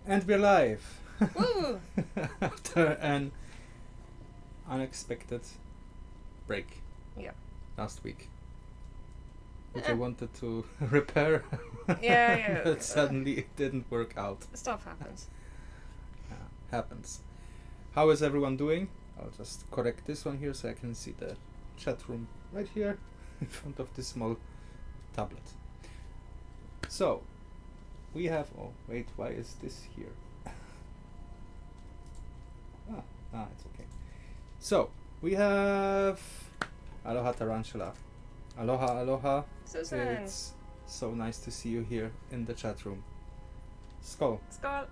And we're live! Woo! After an unexpected break. Yeah. Last week. Which I wanted to repair. Yeah. But suddenly it didn't work out. Stuff happens. Happens. How is everyone doing? I'll just correct this one here so I can see the chat room right here in front of this small tablet. So, we have... Oh, wait, why is this here? It's okay. So, we have... Aloha Tarantula. Aloha. Susan. It's so nice to see you here in the chat room. Skål. Skål.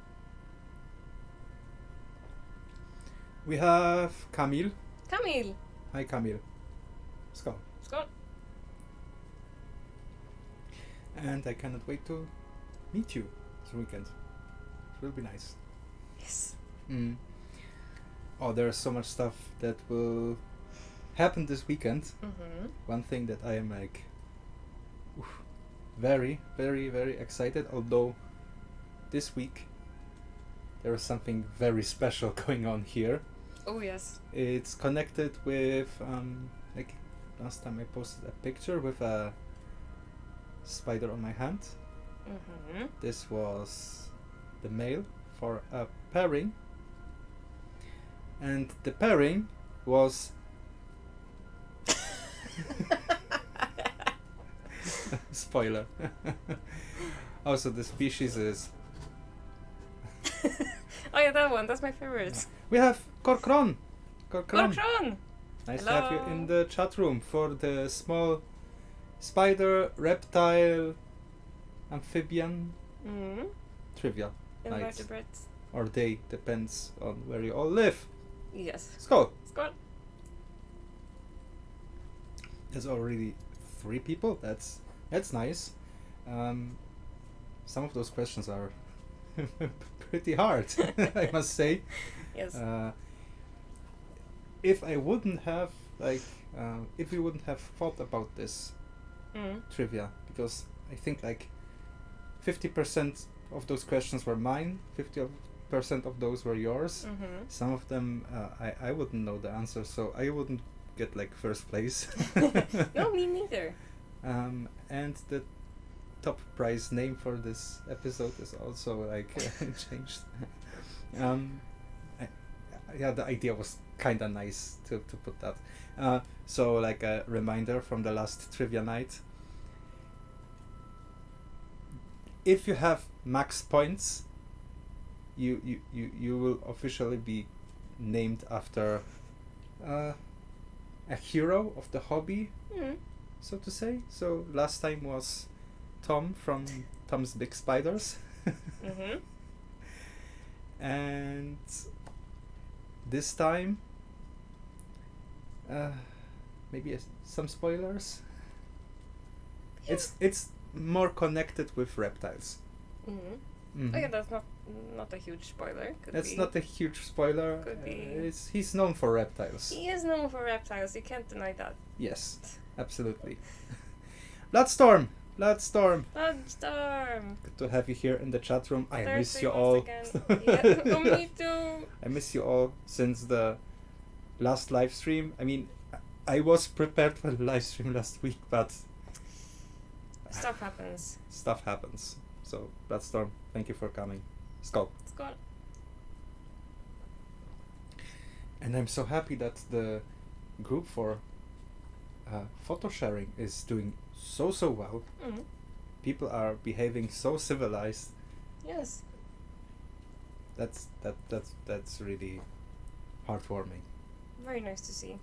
We have Camille. Camille. Hi Camille. Skål. Skål. And I cannot wait to meet you this weekend. It will be nice. Yes. Oh, there's so much stuff that will happen this weekend. Mm-hmm. One thing that I am like very, very, very excited, although this week there is something very special going on here. Oh yes. It's connected with like last time I posted a picture with a spider on my hand. Mm-hmm. This was the male for a pairing, and the pairing was spoiler. Also, the species is Oh yeah, that one. That's my favorite. we have Korkron. Korkron. Nice Hello. to have you in the chat room for the small spider, reptile, amphibian Mm-hmm. trivia night. Invertebrates. Or day, depends on where you all live. Yes. Skål! Skål. There's already 3 people. That's nice. Some of those questions are pretty hard, I must say. Yes. If I wouldn't have if we wouldn't have thought about this trivia, because I think like 50% of those questions were mine, 50% of those were yours. Mm-hmm. Some of them I wouldn't know the answer, so I wouldn't get like first place. No, me neither. And the top prize name for this episode is also like changed. The idea was kind of nice to put that. So like a reminder from the last trivia night. If you have max points, you will officially be named after a hero of the hobby, so to say. So last time was Tom from Tom's Big Spiders. Mm-hmm. And this time maybe some spoilers. Yeah. It's more connected with reptiles. Mm-hmm. Mhm. Oh yeah, that's not a huge spoiler. That's not a huge spoiler. Could be. He's known for reptiles. He is known for reptiles. You can't deny that. Yes, absolutely. Bloodstorm! Bloodstorm. Good to have you here in the chat room. I Thursday miss you once all. again. Yeah. Oh, me too. I miss you all since the last live stream. I mean, I was prepared for the live stream last week, but Stuff happens. stuff happens. So, Bloodstorm, thank you for coming. Skål. Skål. And I'm so happy that the group for photo sharing is doing so well. Mm. People are behaving so civilized. Yes. That's really heartwarming. Very nice to see.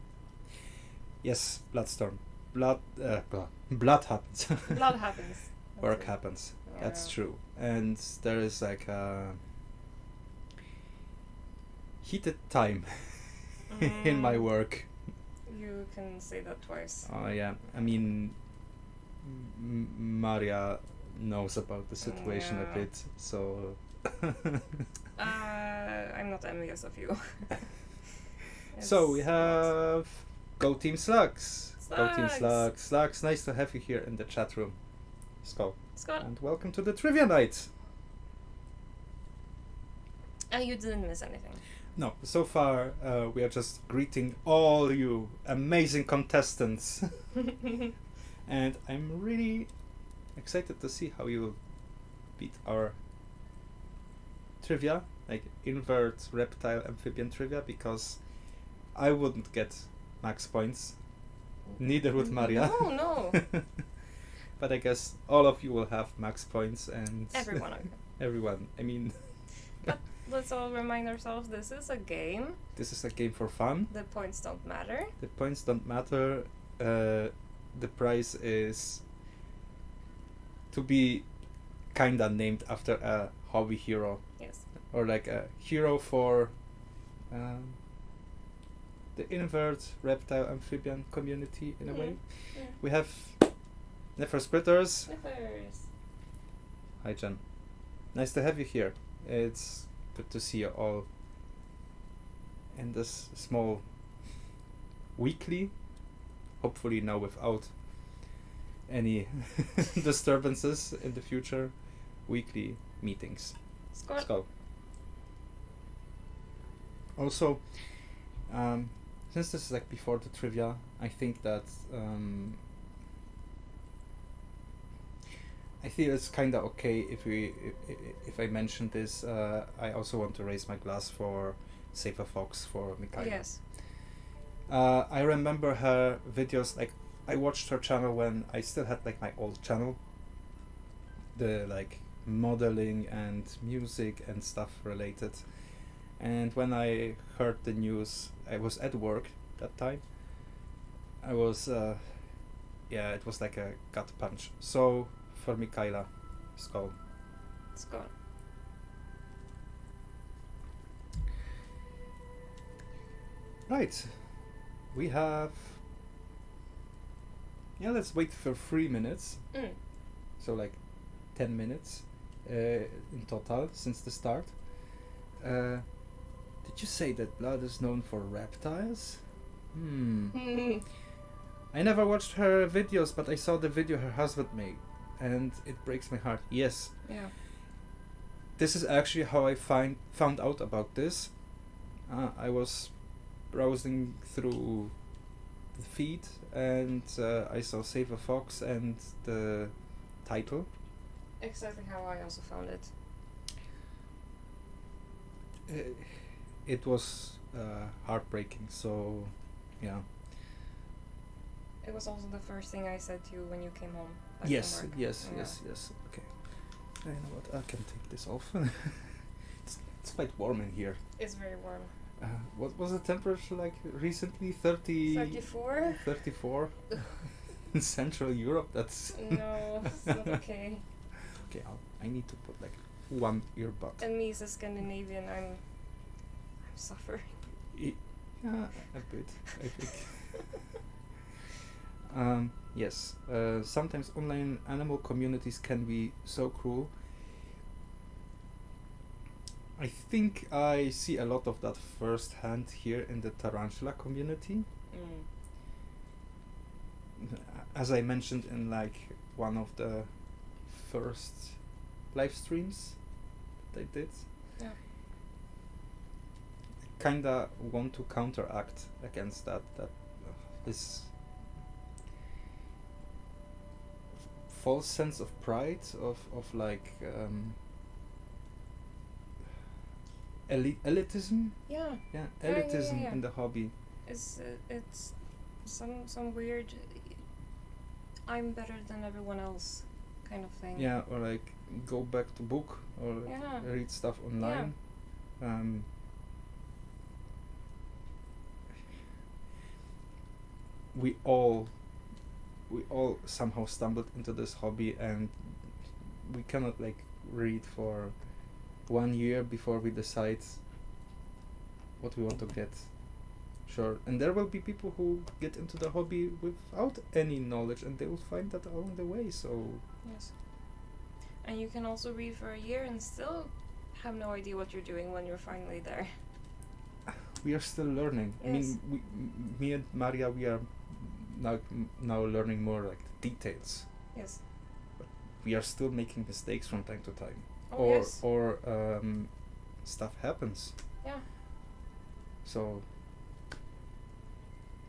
Yes, Bloodstorm. Blood happens. Blood happens. Work happens. That's true. And there is like a heated time in my work. You can say that twice. Oh yeah, I mean, Maria knows about the situation a bit, so. I'm not envious of you. So we have Go Team Slugs. Go Team Slugs. Slugs. Slugs, nice to have you here in the chat room. Skål. Skål. And welcome to the trivia night. You didn't miss anything. No, so far we are just greeting all you amazing contestants. And I'm really excited to see how you beat our trivia, like invert, reptile, amphibian trivia, because I wouldn't get max points. Neither would Maria. No. But I guess all of you will have max points, and Everyone. everyone. I mean, Let's all remind ourselves this is a game. this is a game for fun. The points don't matter. The points don't matter. The prize is to be kinda named after a hobby hero, Yes. or like a hero for the invert, reptile, amphibian community in a way. Yeah. We have Nefer Splitters. Sniffers. Hi, Jen. Nice to have you here. It's good to see you all in this small weekly, hopefully now without any disturbances in the future, weekly meetings. Skål. Skål. Also, since this is like before the trivia, I think that I feel it's kind of okay if I mention this. I also want to raise my glass for Safer Fox, for Mikhail. Yes. I remember her videos, like I watched her channel when I still had like my old channel, the like modeling and music and stuff related. And when I heard the news, I was at work that time. I was it was like a gut punch. So for Mikaela, skål. Skål. Right, we have. Yeah, let's wait for 3 minutes. So like 10 minutes in total since the start. Did you say that blood is known for reptiles? I never watched her videos, but I saw the video her husband made, and it breaks my heart. Yes. Yeah. This is actually how I found out about this. I was browsing through the feed, and I saw Save a Fox and the title. Exactly how I also found it. It was heartbreaking. So, yeah. It was also the first thing I said to you when you came home. back Yes, from work. yes, Yeah. yes. Okay. You know what? I can take this off. It's quite warm in here. It's very warm. What was the temperature like recently? 34? 34? In Central Europe, that's... No, it's not okay. Okay, I need to put like one earbud. And me as a Scandinavian, I'm suffering. Yeah, a bit, I think. Yes, sometimes online animal communities can be so cruel. I think I see a lot of that firsthand here in the Tarantula community. As I mentioned in like one of the first live streams that I did. Yeah. Kinda want to counteract against that this false sense of pride of like elitism. Yeah. Yeah, Yeah, elitism yeah. in the hobby. It's some weird I'm better than everyone else kind of thing. Yeah, or like go back to book or like Yeah. read stuff online. We all somehow stumbled into this hobby, and we cannot like read for 1 year before we decide what we want to get. Sure, and there will be people who get into the hobby without any knowledge, and they will find that along the way. So Yes. And you can also read for a year and still have no idea what you're doing when you're finally there. we are still learning. I Yes. mean, me and Maria, we are now learning more like the details. Yes. We are still making mistakes from time to time. Oh, yes. Or stuff happens. Yeah. So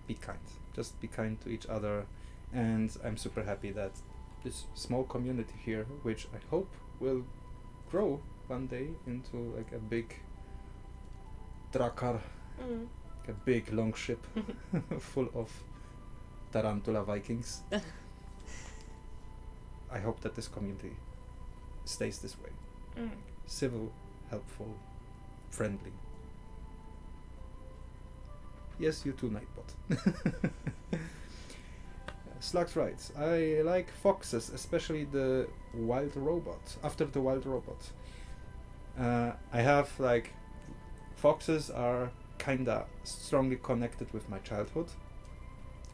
be kind. Just be kind to each other. And I'm super happy that this small community here, which I hope will grow one day into like a big drakar, a big long ship full of Tarantula Vikings. I hope that this community stays this way. Civil, helpful, friendly. Yes, you too, Nightbot. Slug's right. I like foxes, especially the wild robot. After the wild robot. I have like... Foxes are kinda strongly connected with my childhood.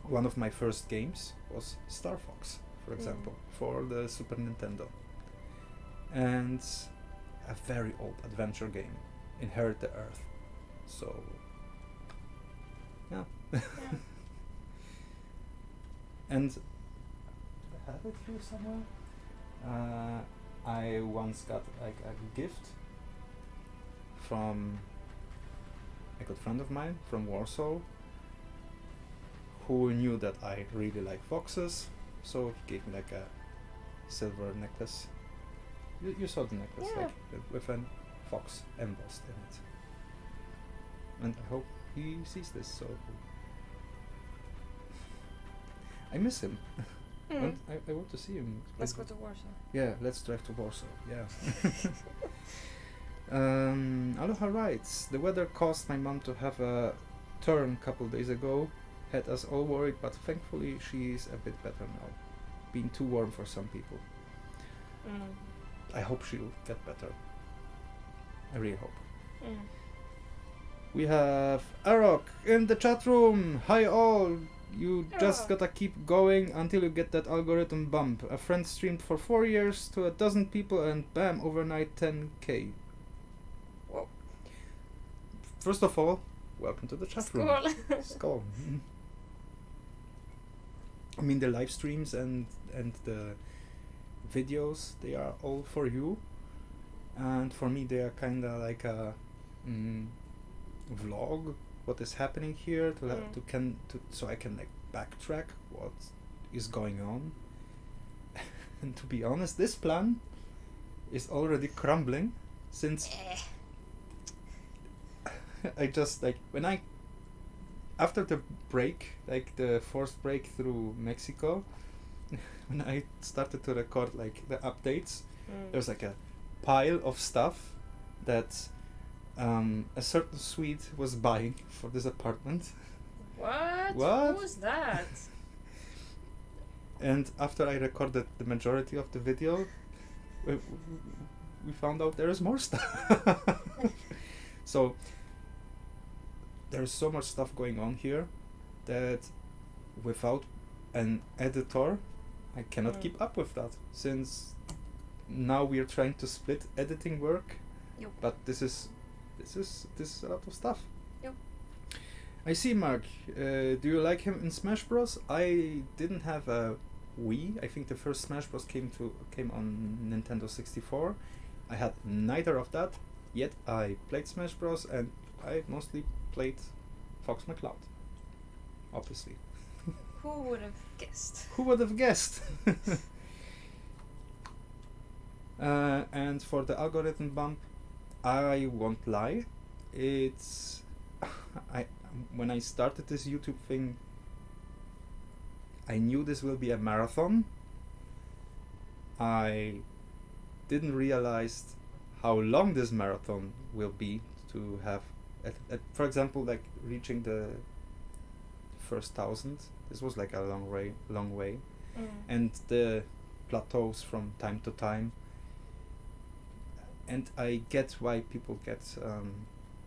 One of my first games was Star Fox, for example, for the Super Nintendo. And a very old adventure game, Inherit the Earth. So, yeah. And I have it here somewhere. I once got like a gift from a good friend of mine from Warsaw, who knew that I really like foxes, so he gave me like a silver necklace. You saw the necklace, Yeah. like with a fox embossed in it. And I hope he sees this, so I miss him. And I want to see him. Let's go to Warsaw. Yeah, let's drive to Warsaw. Yeah. Aloha writes, the weather caused my mom to have a turn a couple days ago. Had us all worried, but thankfully she's a bit better now. Been too warm for some people. I hope she'll get better. I really hope. We have Arok in the chat room. Hi all. You just gotta keep going until you get that algorithm bump. A friend streamed for 4 years to 12 people and bam, overnight 10k. Whoa. First of all, welcome to the chat room. Skull. I mean, the live streams and the videos, they are all for you. And for me, they are kinda like a vlog. What is happening here so I can like backtrack what is going on. And to be honest, this plan is already crumbling since I just like after the break, like the forced break through Mexico, when I started to record like the updates, there's like a pile of stuff that a certain Swede was buying for this apartment. What? Who's that? And after I recorded the majority of the video, we found out there is more stuff. So there's so much stuff going on here that without an editor, I cannot keep up with that. Since now we are trying to split editing work, but this is a lot of stuff. Yep. I see, Mark. Do you like him in Smash Bros? I didn't have a Wii. I think the first Smash Bros came on Nintendo 64. I had neither of that. Yet I played Smash Bros and I mostly played Fox McCloud. Obviously. Who would have guessed? Who would have guessed? And for the algorithm bump, I won't lie. It's when I started this YouTube thing, I knew this will be a marathon. I didn't realize how long this marathon will be to have, for example, like reaching the first 1,000. This was like a long way, and the plateaus from time to time. And I get why people get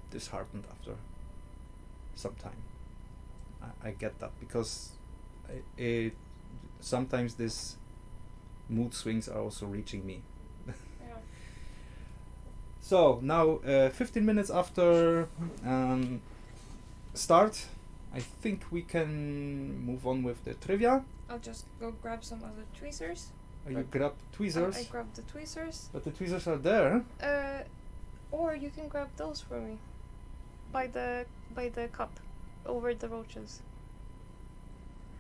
disheartened after some time. I get that because sometimes this mood swings are also reaching me. Yeah. So now 15 minutes after start, I think we can move on with the trivia. I'll just go grab some other tweezers. You grab tweezers? I grabbed the tweezers. But the tweezers are there. Or you can grab those for me. By the cup, over the roaches.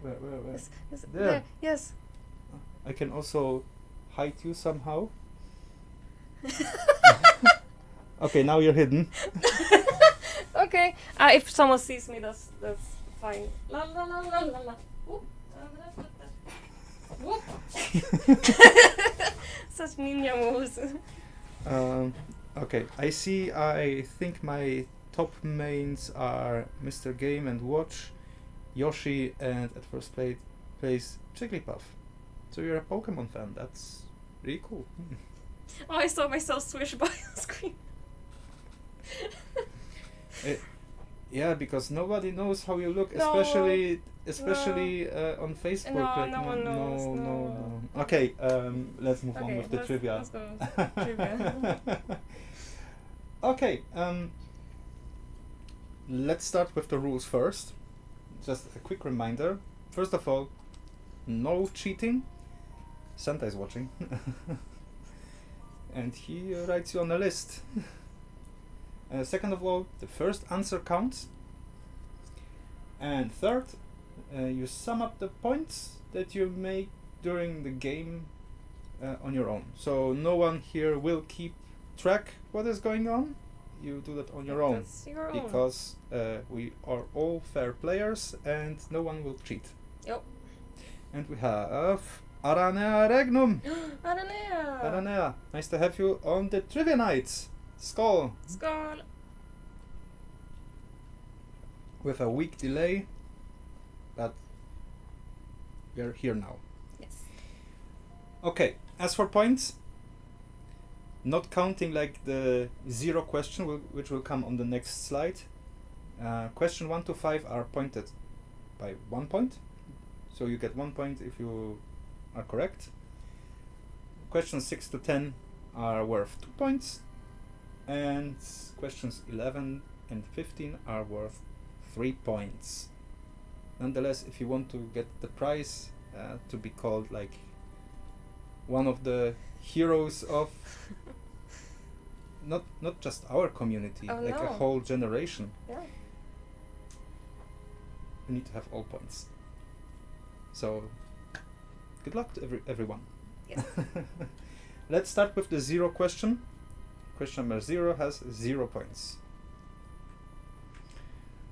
Where? Yes, There. yes. I can also hide you somehow. Okay, now you're hidden. Okay. If someone sees me, that's fine. La la la la la la. Whoop. Whoop. Such ninja moves. Okay, I think my top mains are Mr. Game and Watch, Yoshi, and at first place Jigglypuff. So you're a Pokemon fan, that's really cool. Oh, I saw myself swish by on screen. Yeah, because nobody knows how you look, No. especially on Facebook. No, like, no one knows, no. Okay, let's move on with the trivia. Let's go with trivia. Okay, let's start with the rules first. Just a quick reminder. First of all, no cheating. Santa is watching. And he writes you on a list. Second of all, the first answer counts. And third, you sum up the points that you make during the game on your own. So no one here will keep track what is going on. You do that on your own. That's your own. Because we are all fair players and no one will cheat. Yep. And we have Aranea Regnum. Aranea. Aranea, nice to have you on the trivia nights. Skål. Skål. With a week delay, but we're here now. Yes. Okay, as for points, not counting like the zero question, which will come on the next slide. Question 1 to 5 are pointed by 1 point, so you get 1 point if you are correct. Questions 6 to 10 are worth 2 points, and questions 11 and 15 are worth 3 points. Nonetheless, if you want to get the prize to be called like one of the heroes of not just our community, like a whole generation, Yeah. you need to have all points. So good luck to everyone. Yes. Let's start with the zero question. Question number 0 has 0 points.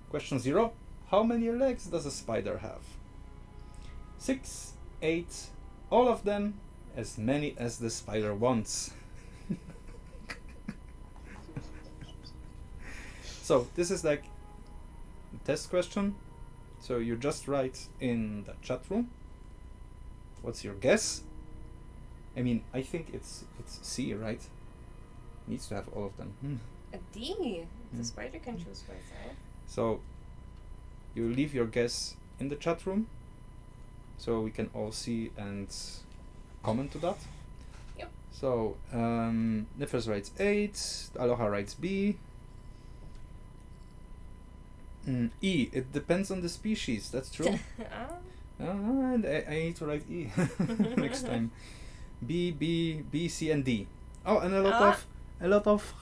Question 0. How many legs does a spider have? 6, 8, all of them, as many as the spider wants. So this is like a test question. So you just write in the chat room. What's your guess? I mean, I think it's C, right? Needs to have all of them. A D. The spider can choose for itself. So you leave your guess in the chat room, so we can all see and comment to that. Yep. So Nifers writes 8, Aloha writes B. E, it depends on the species, that's true. And I need to write E next time. B, C, and D. Oh, and a lot of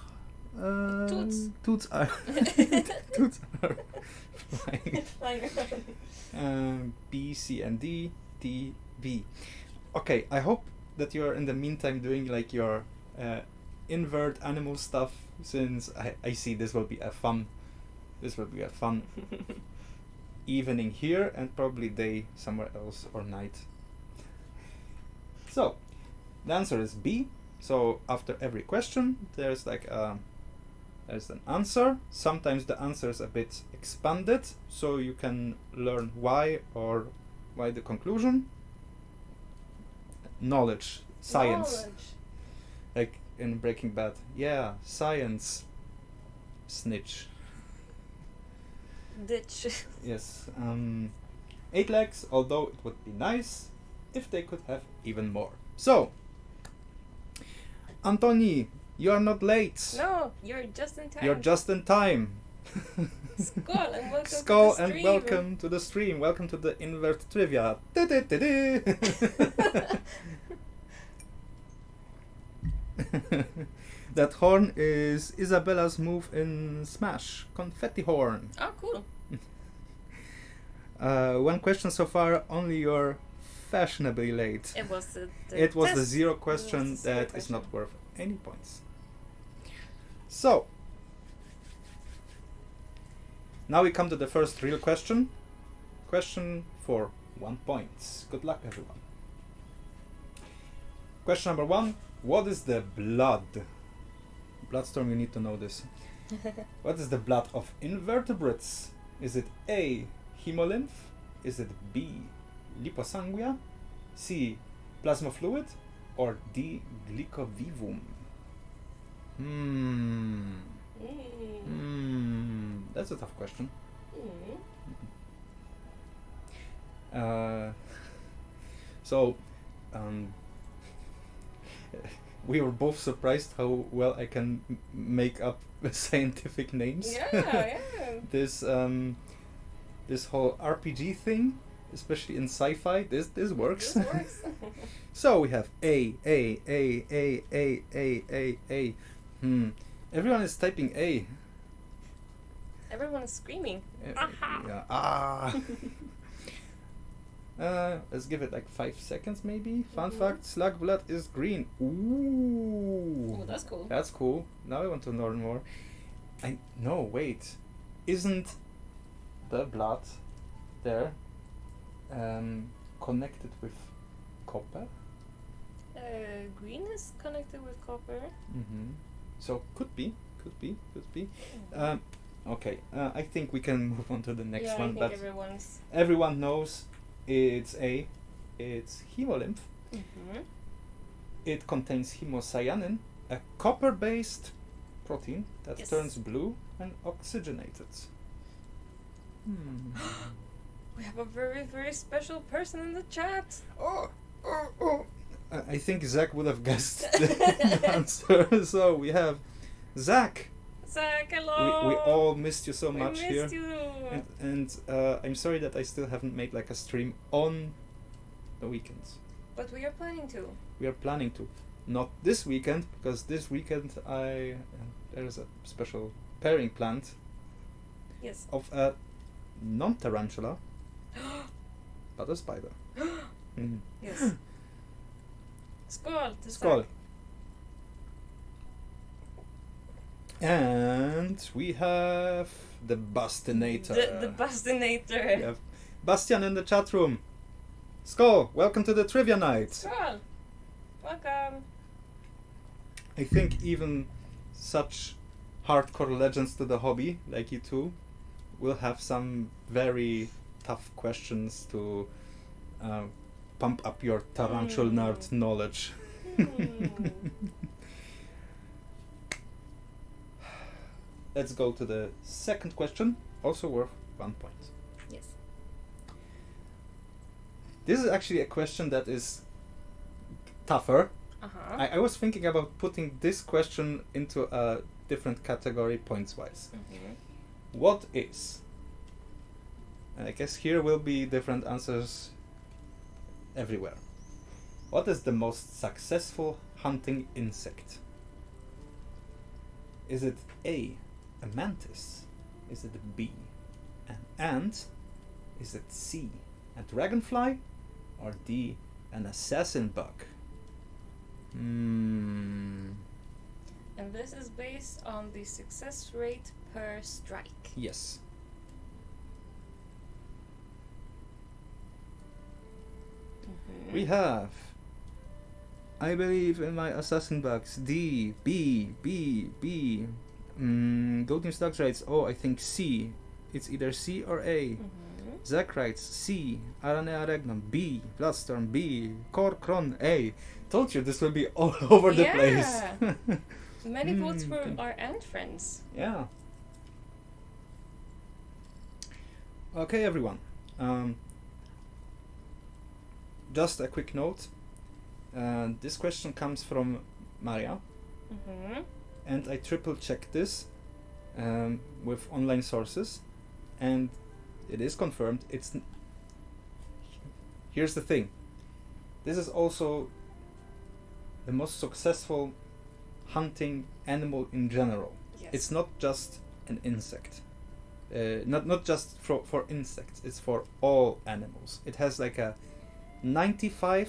toots are toots are flying. B, C, and D, B. Okay, I hope that you are in the meantime doing like your invert animal stuff, since I see this will be a fun evening here and probably day somewhere else or night. So the answer is B. So after every question there's like there's an answer. Sometimes the answer is a bit expanded, so you can learn why or why the conclusion. Knowledge, science. Like in Breaking Bad. Yeah, science. Snitch. Ditch. Yes. 8 legs, although it would be nice if they could have even more. So, Antoni, you are not late. No, you're just in time. You're just in time. Skål and welcome Skål to the and stream. welcome to the stream. Welcome to the Invert Trivia. That horn is Isabella's move in Smash, Confetti Horn. Oh, cool. One question so far, only you're fashionably late. It was the It was the test. zero It was question the zero that is question. not worth any points. So, now we come to the first real question. Question for 1 point. Good luck, everyone. Question number 1. What is the blood? Bloodstorm, you need to know this. What is the blood of invertebrates? Is it A, hemolymph? Is it B, liposanguia? C, plasma fluid? Or D, glycovivum? That's a tough question. So, we were both surprised how well I can make up scientific names. Yeah. This whole RPG thing, especially in sci-fi, this works. This works. So we have A. Everyone is typing A. Everyone is screaming. Yeah. Let's give it like 5 seconds maybe. Fun fact, slug blood is green. Ooh. Oh, that's cool. That's cool. Now I want to learn more. No, wait. Isn't the blood there connected with copper? Green is connected with copper. So could be. Okay, I think we can move on to the next one. I But think everyone knows it's hemolymph. It contains hemocyanin, a copper-based protein that turns blue and oxygenated. We have a very, very special person in the chat. Oh. I think Zach would have guessed the answer. So we have Zach. Zach, hello. We all missed you so much we here. missed you. And I'm sorry that I still haven't made like a stream on the weekends. But we are planning to. We are planning to. Not this weekend, because this weekend there's a special pairing planned. Yes. Of a non-tarantula, but a spider. Yes. Skål. to Skål. Zach. And we have the Bastinator. The Bastinator. We have Bastian in the chat room. Skål! Welcome to the trivia night. Skål. Welcome. I think even such hardcore legends to the hobby, like you two, will have some very tough questions to pump up your tarantula nerd knowledge. Let's go to the second question, also worth 1 point. Yes. This is actually a question that is tougher. I was thinking about putting this question into a different category points-wise. What is, and I guess here will be different answers everywhere. What is the most successful hunting insect? Is it A, a mantis? Is it B, an ant? Is it C, a dragonfly? Or D, an assassin bug? And this is based on the success rate per strike. Yes. We have, I believe in my assassin bugs, D, B. Go Team Stocks writes, I think C. It's either C or A. Zach writes C, Aranea Regnum, B, Bloodstorm, B, Korkron, A. Told you this will be all over the place. Many votes for our ant friends. Yeah. Okay, everyone. Just a quick note. This question comes from Maria. And I triple checked this with online sources. And it is confirmed. Here's the thing. This is also the most successful hunting animal in general. Yes. It's not just an insect. Not just for insects. It's for all animals. It has like a 95%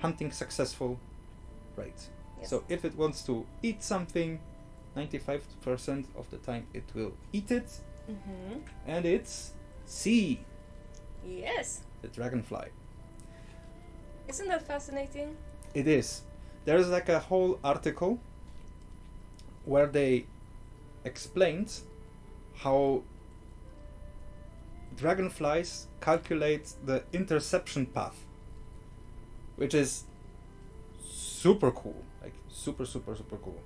hunting successful rate. Yes. So if it wants to eat something, 95% of the time it will eat it, Mm-hmm. and it's C, Yes. the dragonfly. Isn't that fascinating? It is. There is like a whole article where they explained how dragonflies calculate the interception path, which is super cool, like super cool.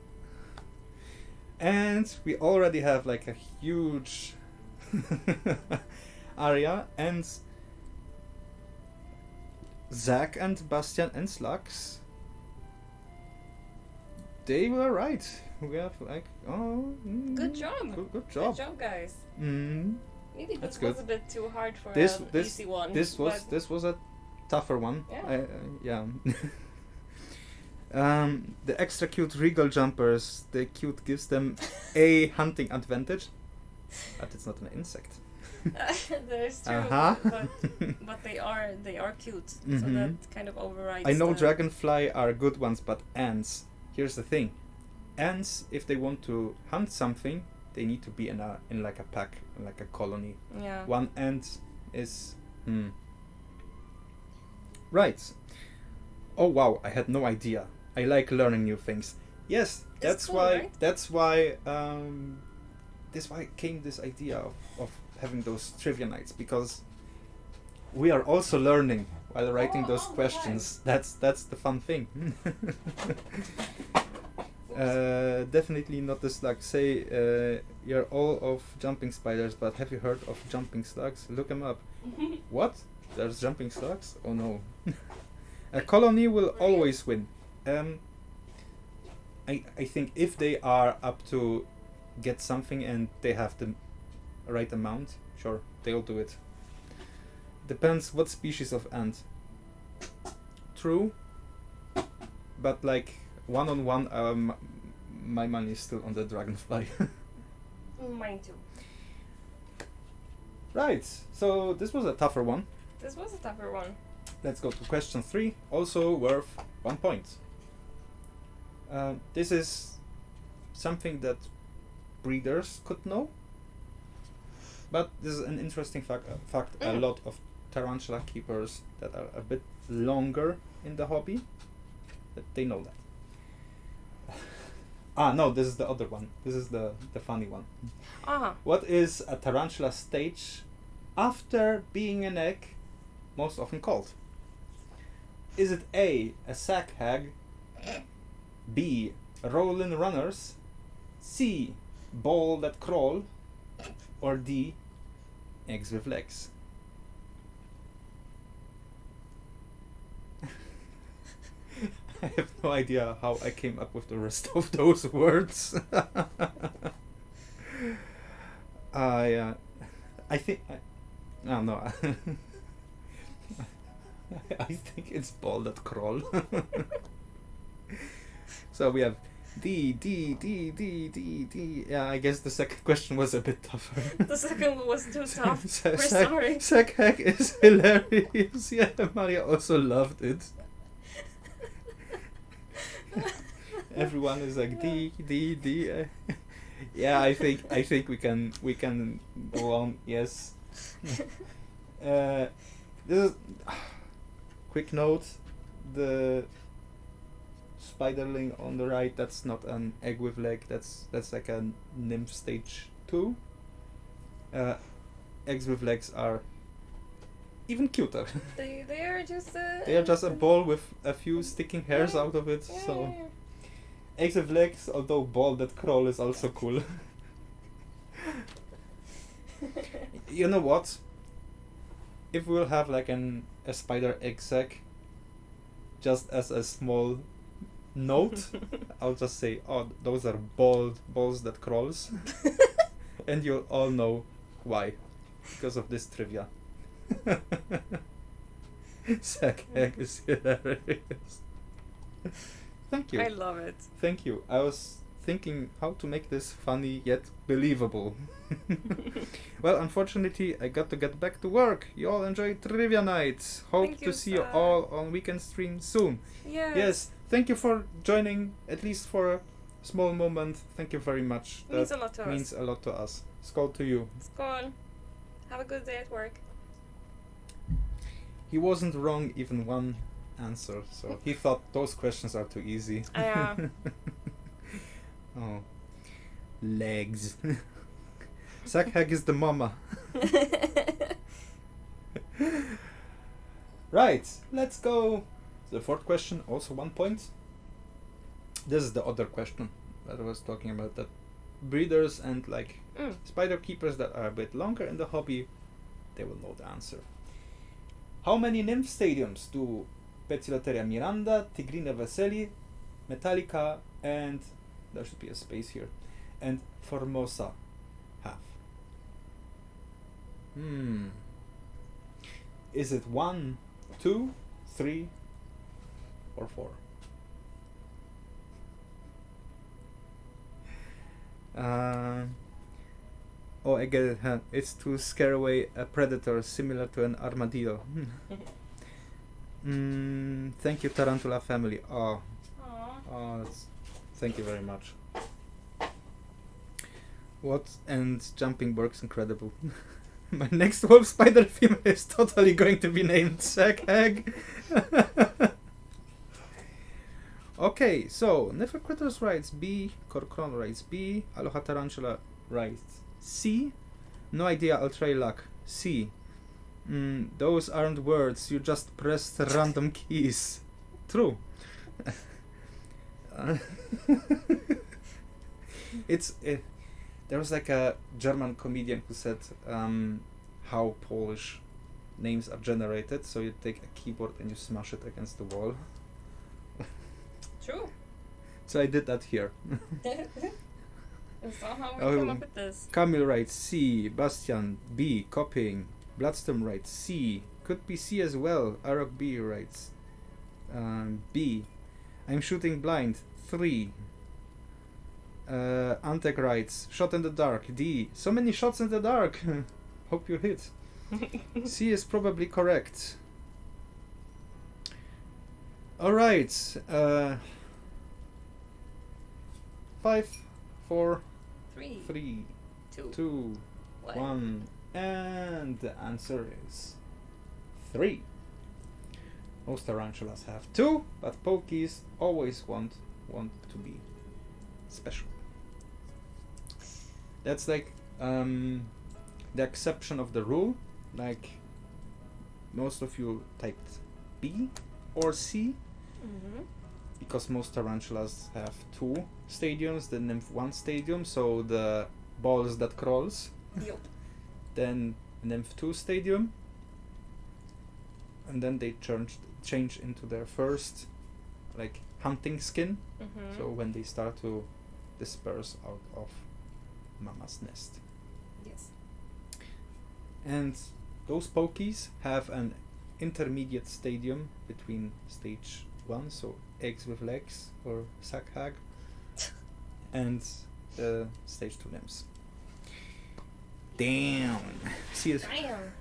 And we already have like a huge area, and Zach and Bastian and Slux, they were right. We have like Good job. Good job. Good job, guys. Mm. Maybe That's this was good. a bit too hard for This- an this- easy one. This was a tougher one. Yeah. Yeah. The extra cute regal jumpers, the cute gives them a hunting advantage, but it's not an insect. That is true, Uh-huh. but they are cute, so Mhm. that kind of overrides. I know the, dragonfly are good ones, but ants. Here's the thing: ants, if they want to hunt something, they need to be in like a pack, like a colony. Yeah. One ant is right. Oh wow! I had no idea. I like learning new things. Yes, that's cool, why. right? That's why. That's why came this idea of having those trivia nights, because we are also learning while writing those Oh, questions. That's the fun thing. Definitely not the slug. Say you're all of jumping spiders, but have you heard of jumping slugs? Look them up. What? There's jumping slugs? Oh no. A colony will Really? always win. I think if they are up to get something and they have the right amount, sure, they'll do it. Depends what species of ant. True, but like one-on-one, my money is still on the dragonfly. Mine too. Right, so this was a tougher one. This was a tougher one. Let's go to question 3, also worth 1 point. This is something that breeders could know, but this is an interesting fact. A lot of tarantula keepers that are a bit longer in the hobby, that they know that. No, this is the other one. This is the funny one. What is a tarantula stage after being an egg most often called? Is it A, a sack hag, B, rollin' runners, C, ball that crawl, or D, eggs with legs? I have no idea how I came up with the rest of those words. I think no. I think it's ball that crawl. So we have D. Yeah, I guess the second question was a bit tougher. The second one was too tough. We're sorry. Sack hack is hilarious. Yeah, Maria also loved it. Everyone is like D. Yeah, I think we can go on. Yes. This is quick note: the spiderling on the right, that's not an egg with leg. That's like a nymph stage 2. Eggs with legs are even cuter. They are just They are just a ball with a few sticking hairs out of it. Yeah, So yeah. eggs with legs, although ball that crawl is also cool. You know what? If we'll have like a spider egg sac, just as a small note, I'll just say, oh, those are balls that crawls. And you'll all know why. Because of this trivia. Sack egg is hilarious. Thank you. I love it. Thank you. I was thinking how to make this funny yet believable. Well, unfortunately, I got to get back to work. You all enjoy trivia nights. Hope Thank to you, see you Zach. all on weekend stream soon. Yes. Thank you for joining, at least for a small moment. Thank you very much. Means a lot to means us. a lot to us. Skål to you. Skål. Have a good day at work. He wasn't wrong even one answer, so he thought those questions are too easy. Yeah. Oh. Legs. Sakhag is the mama. Right, let's go. The fourth question, also 1 point. This is the other question that I was talking about, that breeders and like spider keepers that are a bit longer in the hobby, they will know the answer. How many nymph stadiums do Peciloteria Miranda, Tigrina Veseli, Metallica, and there should be a space here, and Formosa have? Is it 1, 2, 3, or 4? Oh, I get it. Huh? It's to scare away a predator similar to an armadillo. Thank you, Tarantula family. Oh, thank you very much. What? And jumping works incredible. My next wolf spider female is totally going to be named Sakhag. Okay, so Nefercritus writes B, Corcron writes B, Aloha Tarantula writes C. No idea, I'll try luck. C. Those aren't words, you just pressed random keys. True. There was like a German comedian who said how Polish names are generated. So you take a keyboard and you smash it against the wall. True. So I did that here. And somehow we come up with this. Camille writes C. Bastian B. Copying. Bloodstorm writes C. Could be C as well. Arok B writes B. I'm shooting blind. 3. Antec writes shot in the dark. D. So many shots in the dark. Hope you hit. C is probably correct. Alright. 5, 4, 3, 2, 1. And the answer is 3. Most tarantulas have 2, but pokies always want to be special. That's like the exception of the rule. Like most of you typed B or C, because most tarantulas have 2 stadiums, the nymph 1 stadium, so the balls that crawls. Yep. Then nymph 2 stadium, and then they change into their first like hunting skin. So when they start to disperse out of mama's nest. Yes. And those pokies have an intermediate stadium between stage 1, so eggs with legs or sakhag, and stage 2 nymphs. Damn. See it? Damn.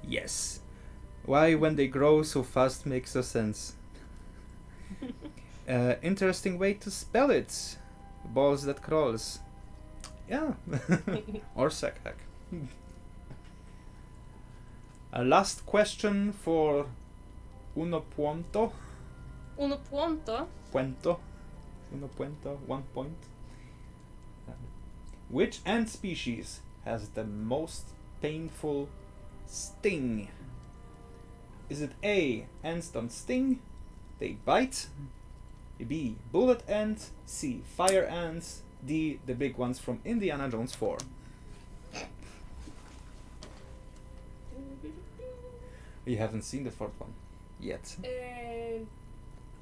Yes. Why when they grow so fast makes no sense. Interesting way to spell it. Balls that crawls. Yeah. Or sakhag. A last question for uno punto. Uno punto. Puento. Uno puento. 1 point. Which ant species has the most painful sting? Is it A. Ants don't sting, they bite? B. Bullet ant. C. Fire ants. D. The big ones from Indiana Jones 4. You haven't seen the fourth one yet. I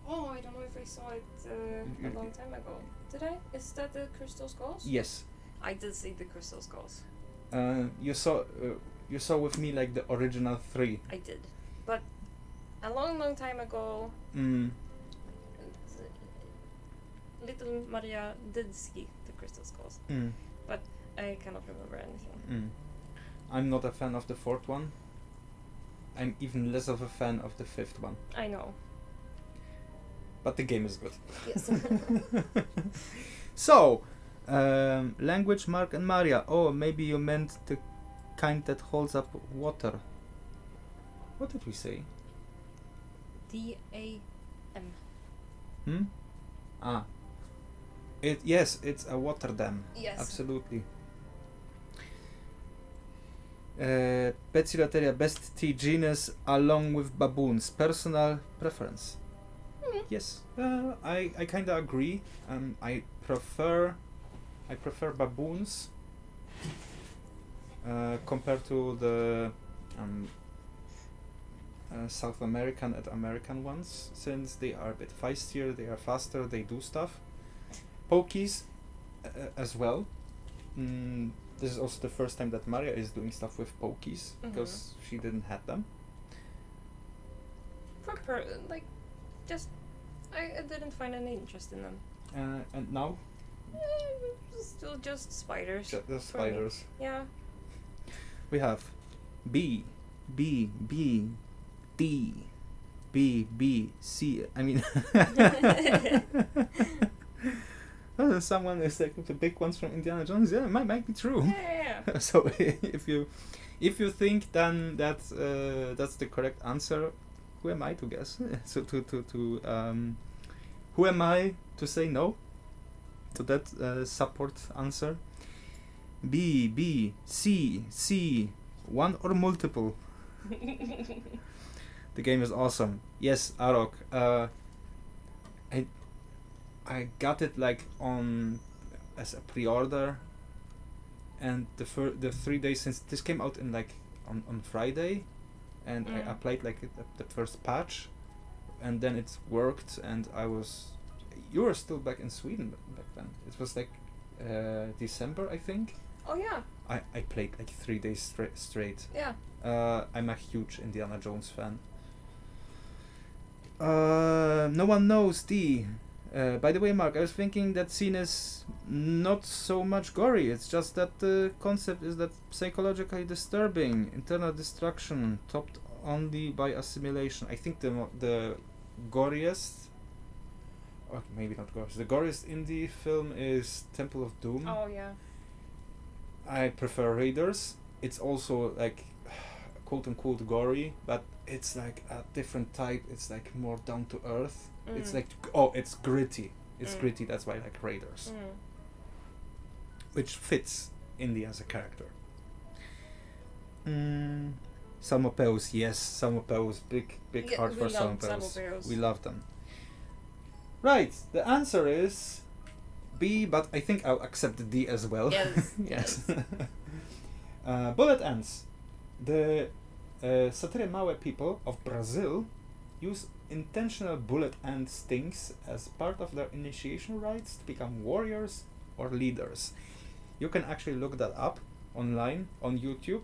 don't know if I saw it a long time ago. Did I? Is that the Crystal Skulls? Yes. I did see the Crystal Skulls. You saw with me like the original 3. I did, but a long time ago. little Maria did see the crystal skulls, but I cannot remember anything. I'm not a fan of the fourth one. I'm even less of a fan of the fifth one. I know. But the game is good. Yes. So, language, Mark and Maria. Oh, maybe you meant the kind that holds up water. What did we say? DAM. Ah. Yes, it's a water dam. Yes. Absolutely. Pezzilateria best tea genus along with baboons. Personal preference. Yes, I kind of agree. I prefer baboons compared to the South American and American ones, since they are a bit feistier, they are faster, they do stuff. Pokies as well. This is also the first time that Maria is doing stuff with pokies, because she didn't have them. I didn't find any interest in them. And now? Still just spiders. The spiders. Yeah. We have B, B, B, D, B, B, C. I mean, someone is like the big ones from Indiana Jones. Yeah, it might be true. Yeah. So if you think then that's the correct answer, who am I to guess? So who am I to say no to that support answer? B, B, C, C, one or multiple. The game is awesome. Yes, Arok. I got it like on as a pre-order, and the 3 days since this came out in like on Friday, and I applied like the first patch, and then it worked, and you were still back in Sweden back then. It was like December, I think. Oh yeah. I played like 3 days straight. Yeah. I'm a huge Indiana Jones fan. No one knows D. By the way, Mark, I was thinking that scene is not so much gory. It's just that the concept is that psychologically disturbing, internal destruction, topped only by assimilation. I think the goriest, or maybe not goriest, the goriest indie film is Temple of Doom. Oh yeah. I prefer Raiders. It's also like quote unquote gory, but it's like a different type. It's like more down to earth. It's like it's gritty. It's gritty. That's why I like Raiders, which fits Indy as a character. Salmopeus, yes, Salmopeus, big heart for Salmopeus. We love them. Right, the answer is B, but I think I'll accept the D as well. Yes. Yes. Bullet ants. The Satyre Małe people of Brazil use intentional bullet ant stings as part of their initiation rites to become warriors or leaders. You can actually look that up online on YouTube.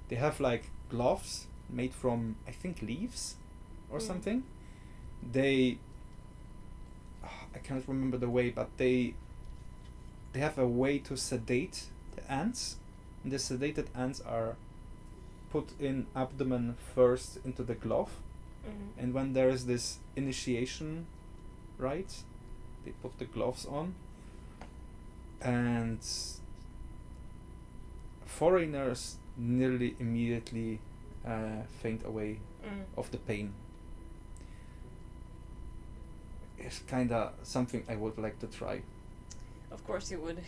They have like gloves made from, I think, leaves or something. I can't remember the way, but they have a way to sedate the ants. And the sedated ants are put in abdomen first into the glove. And when there is this initiation rite, they put the gloves on, and foreigners nearly immediately faint away of the pain. It's kinda something I would like to try. Of course you would.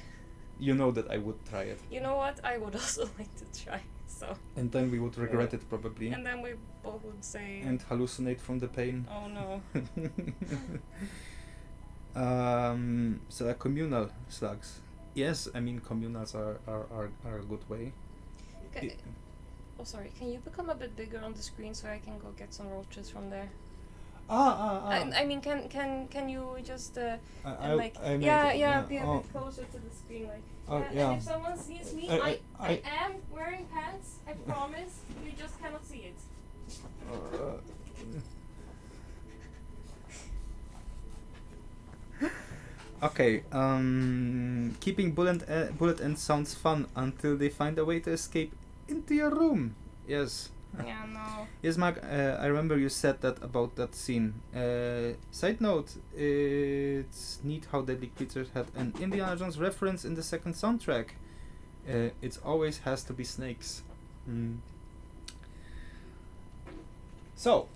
You know that I would try it. You know what? I would also like to try. So. And then we would regret it probably. And then we both would say. And hallucinate from the pain. Oh no. So communal slugs. Yes, I mean communals are a good way. Okay. Oh sorry, can you become a bit bigger on the screen so I can go get some roaches from there? I mean, can you just be a bit closer to the screen, like. And if someone sees me, I am wearing pants. I promise. You just cannot see it. Okay. Keeping bullet ends sounds fun until they find a way to escape into your room. Yes. Yeah, no. Yes, Mark, I remember you said that about that scene. Side note, it's neat how Deadly Creatures had an Indiana Jones reference in the second soundtrack. It always has to be snakes. So,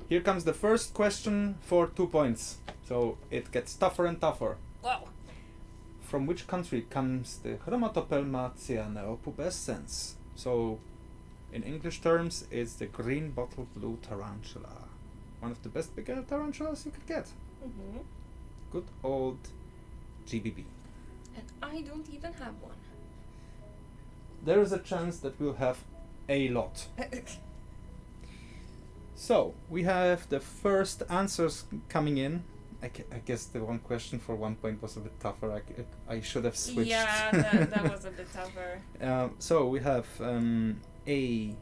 here comes the first question for 2 points. So, it gets tougher and tougher. Wow. From which country comes the Chromatopelma cyaneopubescens? So, in English terms, it's the green bottle blue tarantula. One of the best bigger tarantulas you could get. Mm-hmm. Good old GBB. And I don't even have one. There is a chance that we'll have a lot. So, we have the first answers coming in. I guess the one question for 1 point was a bit tougher. I should have switched. Yeah, that was a bit tougher. So we have A.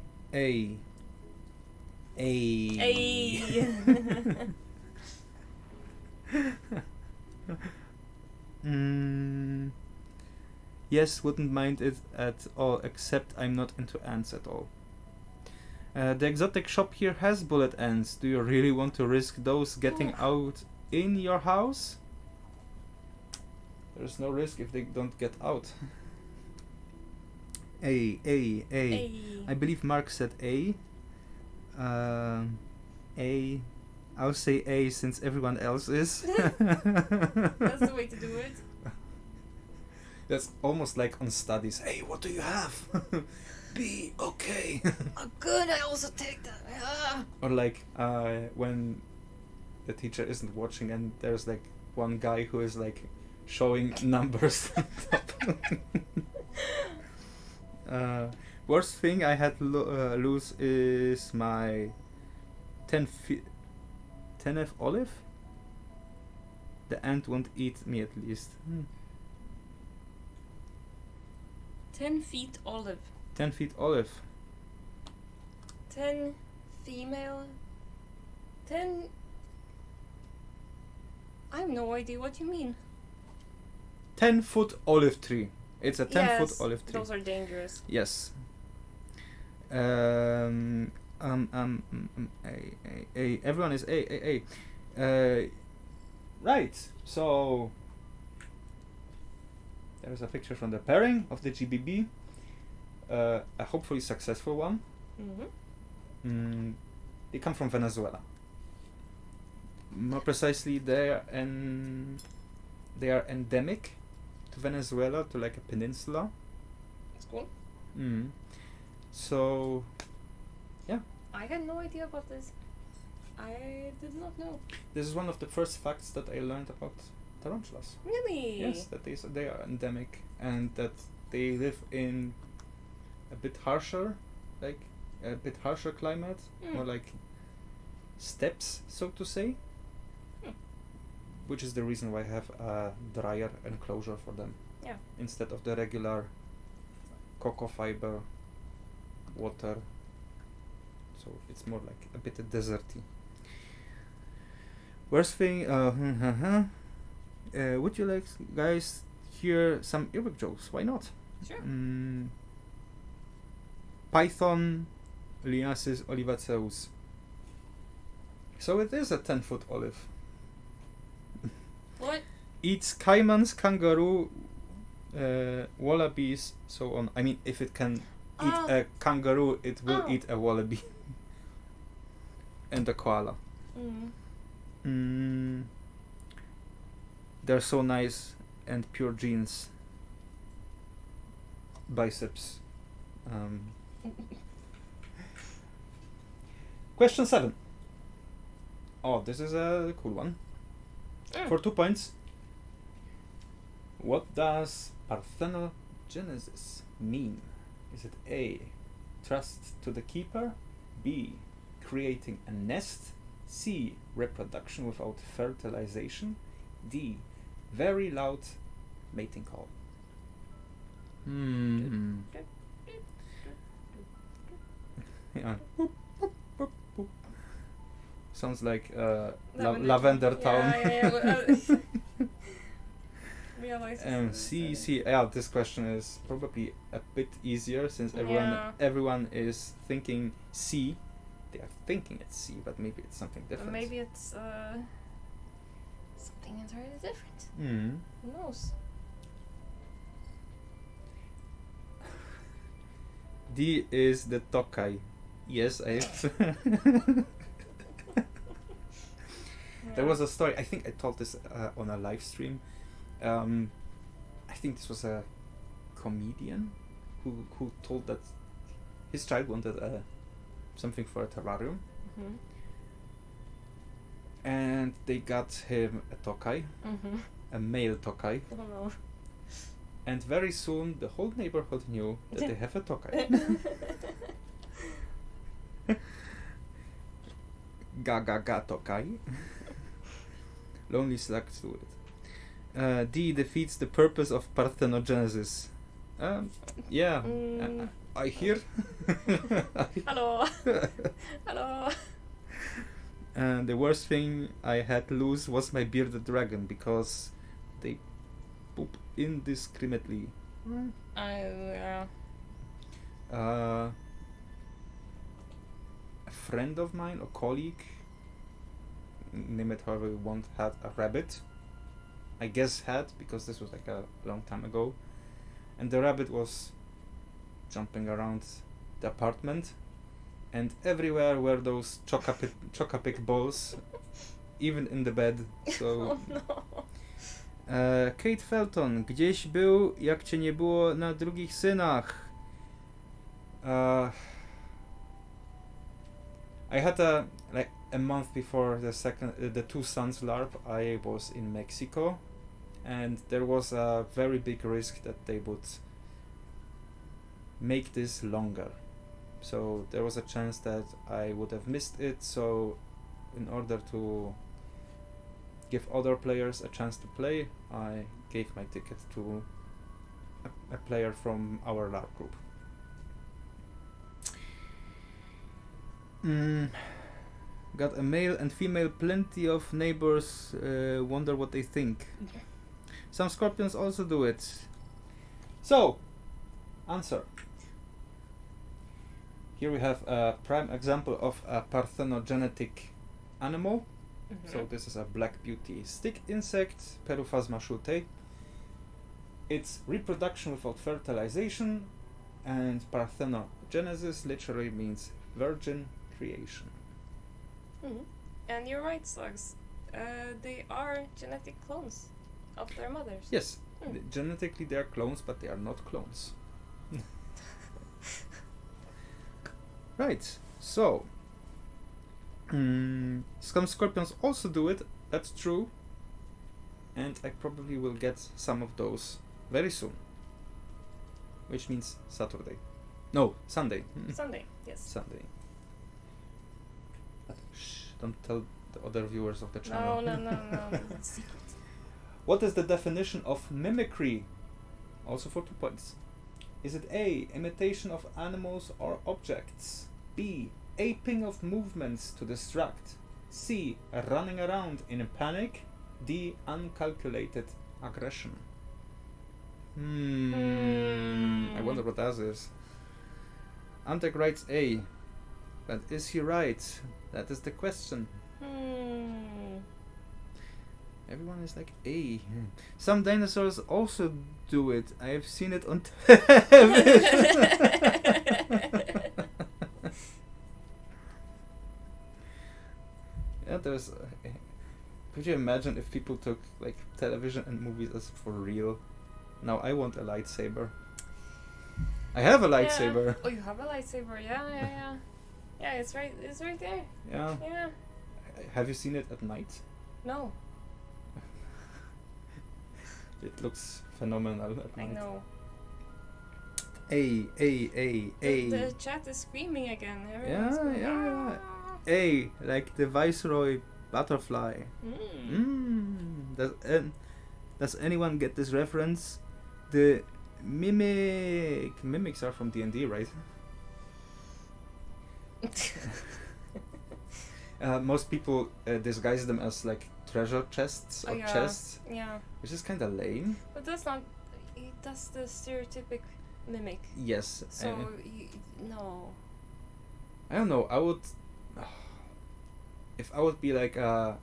Yes, wouldn't mind it at all, except I'm not into ants at all. The exotic shop here has bullet ends. Do you really want to risk those getting out in your house? There's no risk if they don't get out. A. I believe Mark said A. A. I'll say A since everyone else is. That's the way to do it. That's almost like on studies. Hey, what do you have? B. Okay. Oh, good. I also take that. Yeah. Or like when the teacher isn't watching and there's like one guy who is like showing numbers on top. Worst thing I had lose is my 10F olive. The ant won't eat me at least. 10 feet olive. 10 feet olive. 10 female. 10. I have no idea what you mean. 10-foot olive tree. It's a 10-foot olive tree. Those are dangerous. Yes. Everyone is A. Right. So there's a picture from the pairing of the GBB. A hopefully successful one. Mm-hmm. They come from Venezuela. More precisely, they are endemic to Venezuela, to like a peninsula. That's cool. So, yeah. I had no idea about this. I did not know. This is one of the first facts that I learned about tarantulas. Really? Yes, that they are endemic and that they live in a bit harsher climate, more like steppes, so to say. Which is the reason why I have a drier enclosure for them. Yeah. Instead of the regular cocoa fiber water. So it's more like a bit deserty. Worst thing, would you like guys hear some earwig jokes? Why not? Sure. Python Liasis olivaceus. So it is a 10-foot olive. What? Eats caimans, kangaroo, wallabies, so on. I mean, if it can eat a kangaroo, it will eat a wallaby. And a koala. They're so nice and pure genes. Biceps. Question 7. Oh, this is a cool one. For 2 points. What does parthenogenesis mean? Is it A, trust to the keeper, B, creating a nest, C, reproduction without fertilization, D, very loud mating call? Yeah. Sounds like Lavender Town. See. Yeah, this question is probably a bit easier since everyone is thinking C. They are thinking it's C, but maybe it's something different. Maybe it's something entirely different. Who knows? D is the Tokai. Yes, I've. There was a story. I think I told this on a live stream. I think this was a comedian who told that his child wanted something for a terrarium, and they got him a Tokai, a male Tokai. Oh no. And very soon the whole neighborhood knew that they have a Tokai. Ga Tokai. Lonely slugs do it. D defeats the purpose of parthenogenesis. Yeah, I hear. Hello. Hello. And the worst thing I had to lose was my bearded dragon because they poop indiscriminately. Yeah. A friend of mine, a colleague, name it however you want, had a rabbit. I guess had, because this was like a long time ago. And the rabbit was jumping around the apartment, and everywhere were those Chocapic balls, even in the bed. So. Oh no. Kate Felton, gdzieś był, jak cię nie było na drugich synach. I had a month before the two sons LARP. I was in Mexico, and there was a very big risk that they would make this longer. So there was a chance that I would have missed it. So in order to give other players a chance to play, I gave my ticket to a player from our LARP group. Got a male and female, plenty of neighbors wonder what they think. Some scorpions also do it. So, answer. Here we have a prime example of a parthenogenetic animal. So this is a black beauty stick insect, Peruphasma schulte. It's reproduction without fertilization, and parthenogenesis literally means virgin creation. And you're right, slugs. They are genetic clones of their mothers. Yes, genetically they are clones, but they are not clones. Right, so some scorpions also do it, that's true, and I probably will get some of those very soon, which means Saturday. No, Sunday. Sunday, yes. Sunday. But shh, don't tell the other viewers of the channel. No. It's secret. What is the definition of mimicry? Also for 2 points. Is it A, imitation of animals or objects? B, aping of movements to distract? C, running around in a panic? D, uncalculated aggression? I wonder what that is. Antek writes A, but is he right? That is the question. Everyone is like A. Some dinosaurs also do it. I have seen it on television. Yeah, there's. Could you imagine if people took like television and movies as for real? Now I want a lightsaber. I have a lightsaber. Oh, you have a lightsaber? Yeah. Yeah, it's right there. Yeah. Yeah. Have you seen it at night? No. It looks phenomenal at night. I know. A. The chat is screaming again. Everyone's Yeah. A, like the Viceroy butterfly. Does anyone get this reference? The mimics are from D&D, right? Most people disguise them as like treasure chests or chests. Yeah. Which is kind of lame. But that's the stereotypic mimic. Yes. So no. I don't know. I would, if I would be like a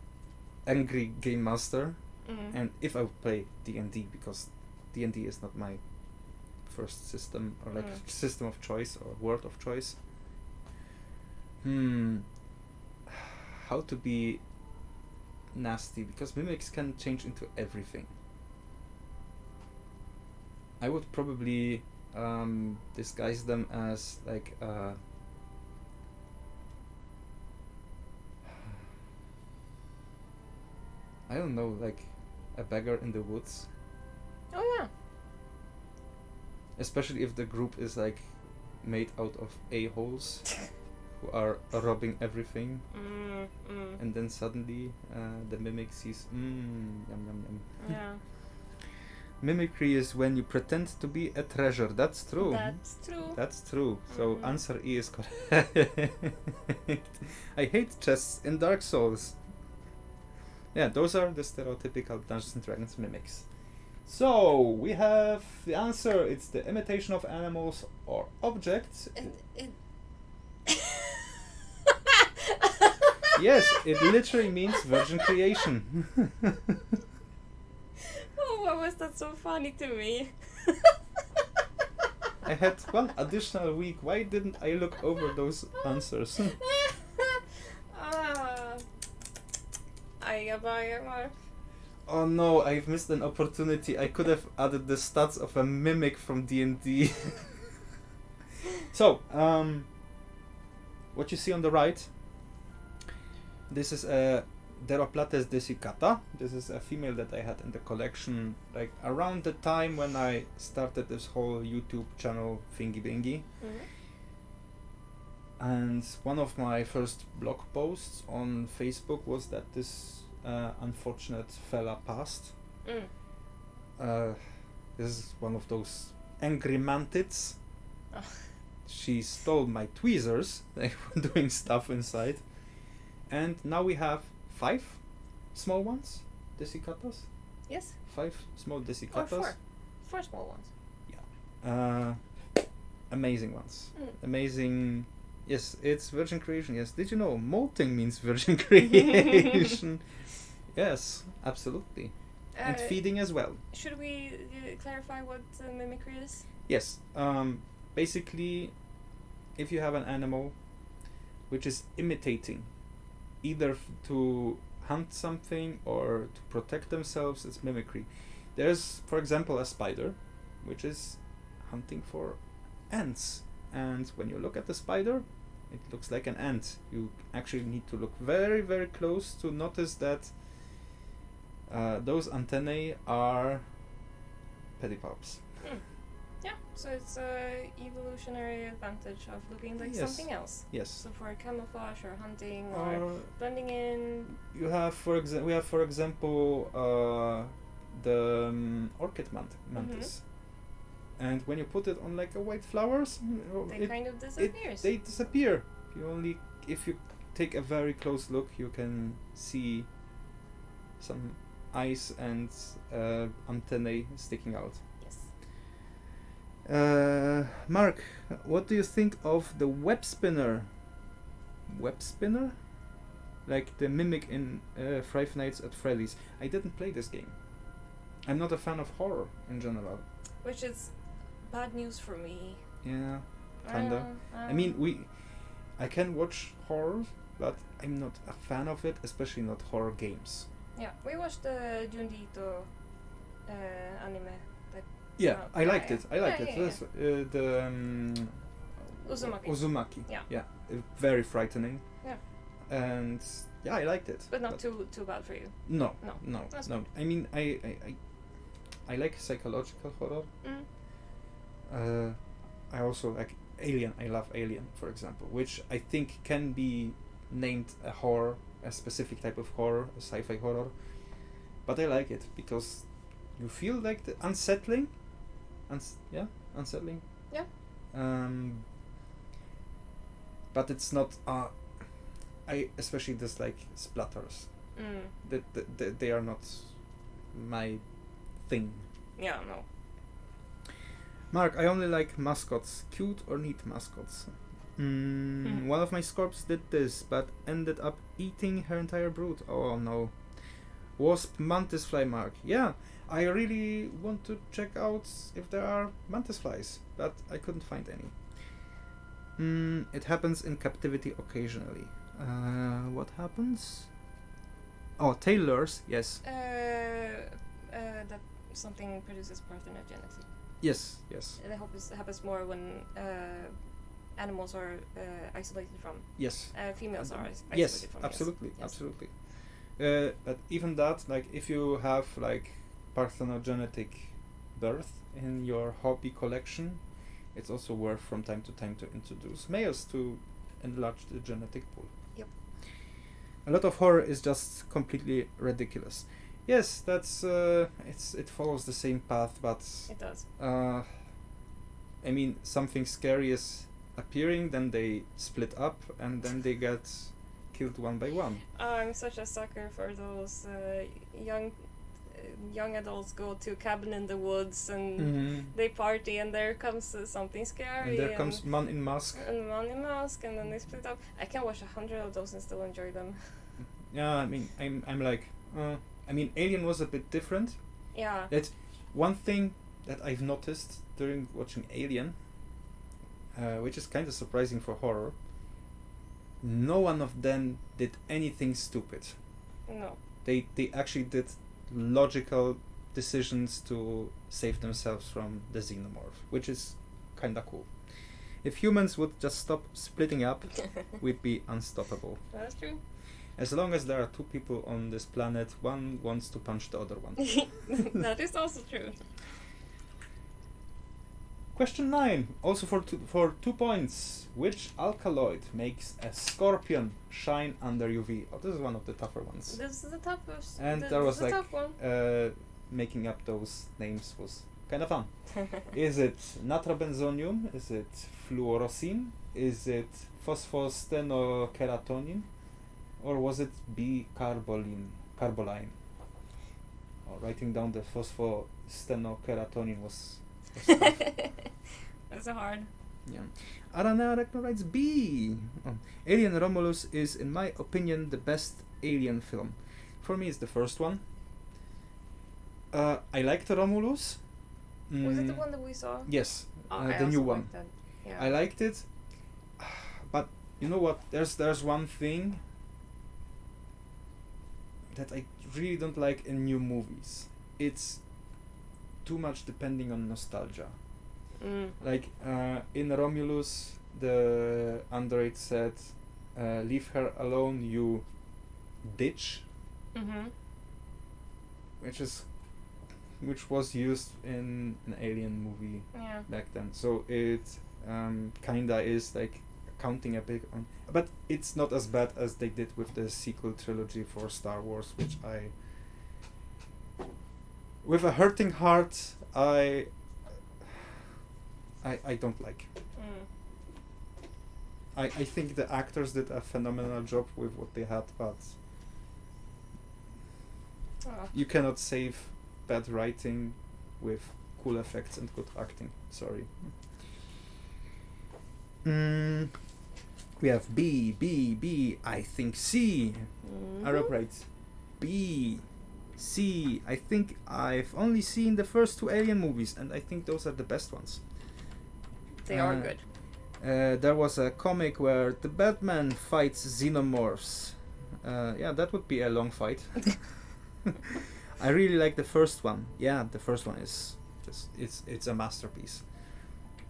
angry game master, and if I would play D&D, because D&D is not my first system or like system of choice or word of choice. How to be nasty, because mimics can change into everything. I would probably disguise them as like I don't know, like a beggar in the woods. Oh yeah. Especially if the group is like made out of a-holes who are robbing everything. And then suddenly the mimic sees yum yum yum. Yeah. Mimicry is when you pretend to be a treasure. That's true. That's true. That's true. So answer E is correct. I hate chests in Dark Souls. Yeah, those are the stereotypical Dungeons and Dragons mimics. So we have the answer. It's the imitation of animals or objects. Yes, it literally means virgin creation. Oh, why was that so funny to me? I had one additional week. Why didn't I look over those answers? Oh no, I've missed an opportunity. I could have added the stats of a mimic from D&D. So, what you see on the right, this is a Deroplates desicata. This is a female that I had in the collection like around the time when I started this whole YouTube channel thingy bingy. And one of my first blog posts on Facebook was that this unfortunate fella passed. This is one of those angry mantids. She stole my tweezers. They were doing stuff inside. And now we have 5 small ones, desicatas. Yes. 5 small desicatas. Or 4 small ones. Yeah. Amazing ones. Amazing. Yes, it's virgin creation. Yes. Did you know molting means virgin creation? Yes, absolutely. And feeding as well. Should we clarify what mimicry is? Yes. Basically, if you have an animal which is imitating, either to hunt something or to protect themselves, it's mimicry. There's, for example, a spider, which is hunting for ants. And when you look at the spider, it looks like an ant. You actually need to look very, very close to notice that those antennae are pedipalps. Yeah, so it's an evolutionary advantage of looking like something else. Yes. So for camouflage or hunting or blending in. You have, we have, for example, the orchid mantis. And when you put it on like a white flowers, they kind of disappears. They disappear. If you take a very close look, you can see some eyes and antennae sticking out. Yes. Mark, what do you think of the web spinner? Web spinner? Like the mimic in Five Nights at Freddy's. I didn't play this game. I'm not a fan of horror in general. Which is bad news for me. Yeah, kinda. I mean, I can watch horror, but I'm not a fan of it, especially not horror games. Yeah, we watched the Junjito anime. Yeah, I liked it. I liked it. Yeah. The Uzumaki. Yeah. Very frightening. Yeah. And yeah, I liked it. But not too bad for you. No. That's No. good. I mean, I like psychological horror. I also like Alien. I love Alien, for example, which I think can be named a horror, a specific type of horror, a sci-fi horror. But I like it because you feel like the unsettling. Unsettling. Yeah. But it's not I especially dislike splatters. That they are not my thing. Yeah, no. Mark, I only like mascots. Cute or neat mascots. One of my scorps did this, but ended up eating her entire brood. Oh no. Wasp mantis fly, Mark. Yeah, I really want to check out if there are mantis flies, but I couldn't find any. It happens in captivity occasionally. What happens? Oh, tailors, yes. That something produces parthenogenesis. Yes. It happens more when animals are isolated from. Yes. Females are isolated yes, from. Absolutely, yes, absolutely. But even that, like, if you have like parthenogenetic birth in your hobby collection, it's also worth from time to time to introduce males to enlarge the genetic pool. Yep. A lot of horror is just completely ridiculous. Yes, that's it follows the same path, but it does. I mean, something scary is appearing, then they split up, and then they get killed one by one. I'm such a sucker for those young adults go to a cabin in the woods and they party, and there comes something scary. And there comes man in mask. And then they split up. I can watch 100 of those and still enjoy them. Yeah, I mean, I'm like, I mean, Alien was a bit different. Yeah. That's one thing that I've noticed during watching Alien, which is kind of surprising for horror. No one of them did anything stupid. No. They actually did logical decisions to save themselves from the xenomorph, which is kind of cool. If humans would just stop splitting up, we'd be unstoppable. That's true. As long as there are two people on this planet, one wants to punch the other one. That is also true. Question 9, also for 2 points. Which alkaloid makes a scorpion shine under UV? Oh, this is one of the tougher ones. This is the toughest. And there was like making up those names was kind of fun. Is it natrobenzonium? Is it fluorosin? Is it phosphostenokeratonin? Or was it B-carboline? Oh, writing down the phosphostenokeratonin was tough. That's hard. Yeah. Arana writes B. Alien Romulus is, in my opinion, the best Alien film. For me, it's the first one. I liked Romulus. Was it the one that we saw? Yes, the new one. That. Yeah. I liked it, but you know what? There's one thing that I really don't like in new movies. It's too much depending on nostalgia. Like in Romulus, the android said, "Leave her alone, you ditch," which was used in an Alien movie back then. So it kinda is like counting a bit on, but it's not as bad as they did with the sequel trilogy for Star Wars, which I, with a hurting heart, I don't like. I think the actors did a phenomenal job with what they had, but you cannot save bad writing with cool effects and good acting. Sorry. We have B, I think C. Arab writes B, C. I think I've only seen the first 2 Alien movies, and I think those are the best ones. They are good. There was a comic where the Batman fights xenomorphs. Yeah, that would be a long fight. I really like the first one. Yeah, the first one is it's a masterpiece.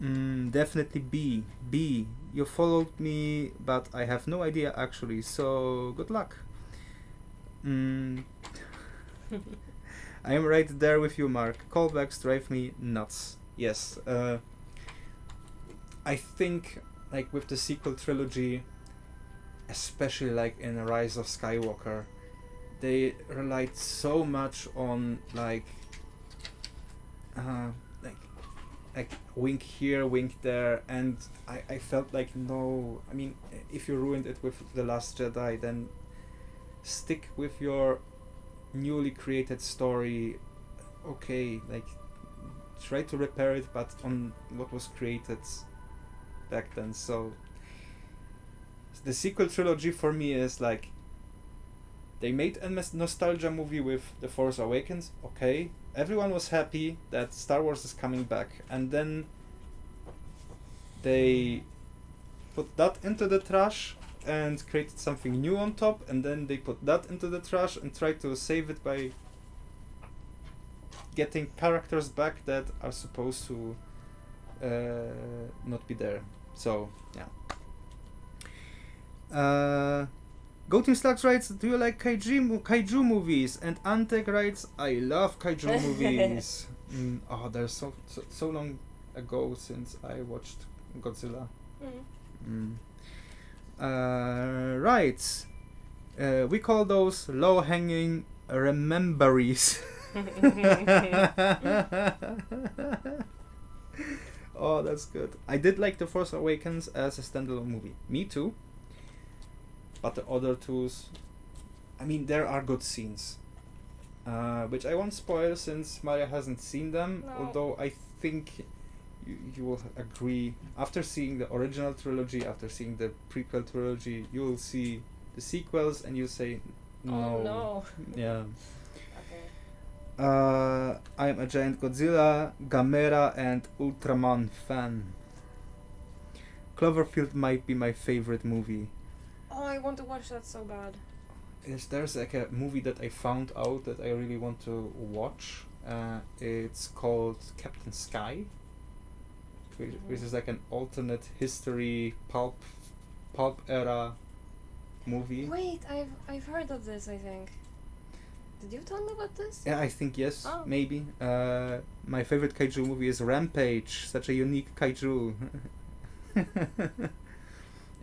Definitely B. B. You followed me, but I have no idea actually. So good luck. I am right there with you, Mark. Callbacks drive me nuts. Yes. I think like with the sequel trilogy, especially like in Rise of Skywalker, they relied so much on like like wink here, wink there, and I felt like no. I mean, if you ruined it with The Last Jedi, then stick with your newly created story. Okay, like try to repair it, but on what was created back then. So the sequel trilogy for me is like, they made a nostalgia movie with The Force Awakens. Okay, everyone was happy that Star Wars is coming back, and then they put that into the trash and created something new on top, and then they put that into the trash and tried to save it by getting characters back that are supposed to not be there. So yeah. Go Team Slacks writes, do you like kaiju movies? And Antec writes, I love kaiju movies. There's so long ago since I watched Godzilla. Right. We call those low-hanging rememberies. Oh, that's good. I did like The Force Awakens as a standalone movie. Me too. But the other twos, I mean, there are good scenes, which I won't spoil since Maria hasn't seen them. No. Although I think you will agree, after seeing the original trilogy, after seeing the prequel trilogy, you will see the sequels and you say, no. Oh no. Yeah. Okay. I'm a giant Godzilla, Gamera, and Ultraman fan. Cloverfield might be my favorite movie. Oh, I want to watch that so bad. There's like a movie that I found out that I really want to watch. It's called Captain Sky, which is like an alternate history pulp era movie. Wait, I've heard of this, I think. Did you tell me about this? Yeah, I think yes, Oh. maybe. My favorite kaiju movie is Rampage, such a unique kaiju.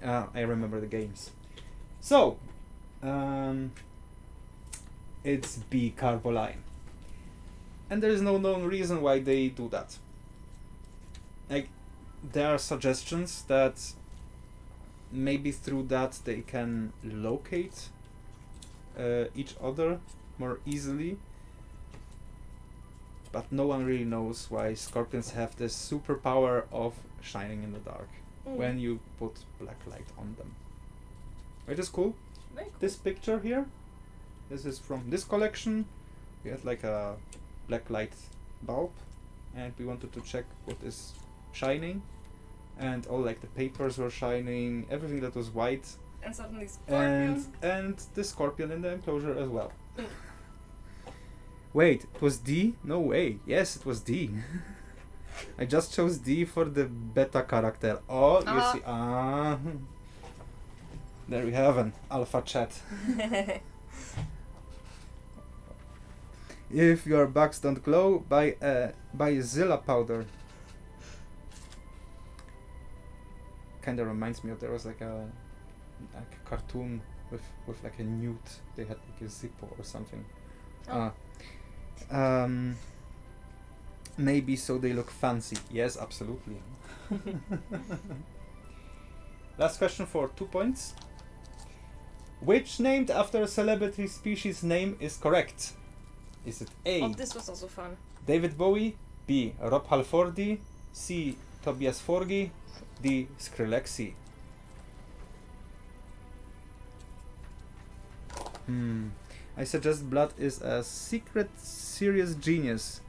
I remember the games. So, it's B Carboline. And there is no known reason why they do that. Like, there are suggestions that maybe through that they can locate each other more easily. But no one really knows why scorpions have this superpower of shining in the dark when you put black light on them. Which is cool. Very cool. This picture here, this is from this collection. We had like a black light bulb and we wanted to check what is shining, and all like the papers were shining, everything that was white, And suddenly scorpions. and the scorpion in the enclosure as well. Wait, it was D? No way. Yes, it was D. I just chose D for the beta character. Oh, you see. There we have an alpha chat. If your bugs don't glow, buy Zilla powder. Kinda reminds me of, there was like a cartoon with like a newt. They had like a Zippo or something. Maybe so they look fancy. Yes, absolutely. Last question for 2 points. Which named after a celebrity species name is correct? Is it A, Oh, this was also fun. David Bowie, B, Rob Halfordy, C, Tobias Forge, D, Skrillexi? I suggest Blood is a secret serious genius.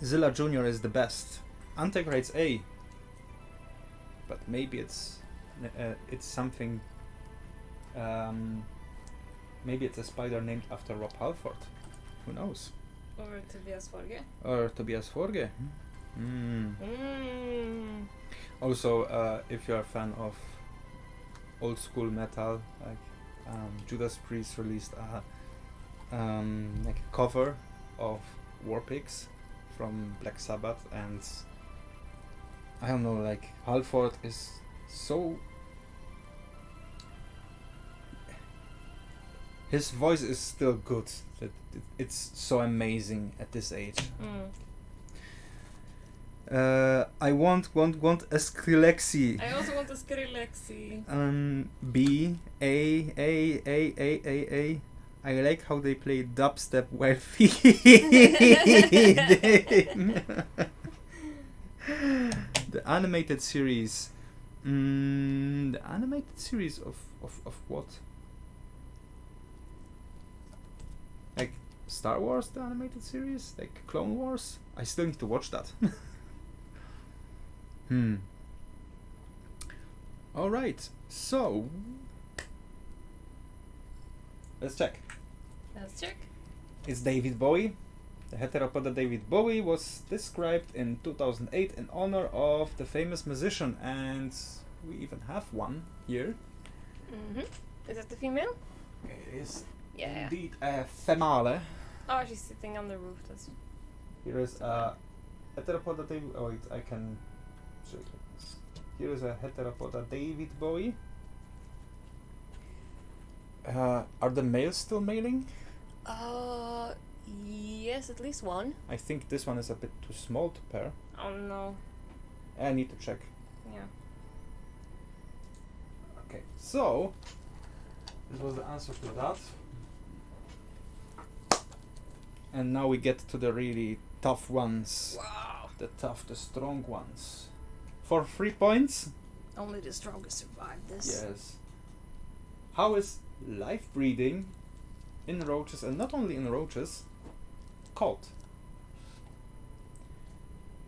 Zilla Jr. is the best. Antec writes A. But maybe it's something. Maybe it's a spider named after Rob Halford. Who knows? Or Tobias Forge. Or Tobias Forge. Also, if you're a fan of old school metal, like Judas Priest released like a cover of War Pigs from Black Sabbath, and I don't know, like Halford is so his voice is still good. It's so amazing at this age. I want a Skrillexi. I also want a Skrillexi. B A. I like how they play dubstep while feeding. The animated series. The animated series of what? Like Star Wars, the animated series? Like Clone Wars? I still need to watch that. Alright, so let's check. It's David Bowie. The heteropoda David Bowie was described in 2008 in honor of the famous musician, and we even have one here. Is that the female? It is indeed a female. Oh, she's sitting on the roof. That's here is a heteropoda David. Oh, wait, I can show you. Here is a heteropoda David Bowie. Are the males still mailing? Yes, at least one. I think this one is a bit too small to pair. Oh no. I need to check. Yeah. Okay, so this was the answer to that. And now we get to the really tough ones. Wow. The strong ones. For 3 points. Only the strongest survive this. Yes. How is live breeding in roaches, and not only in roaches, called?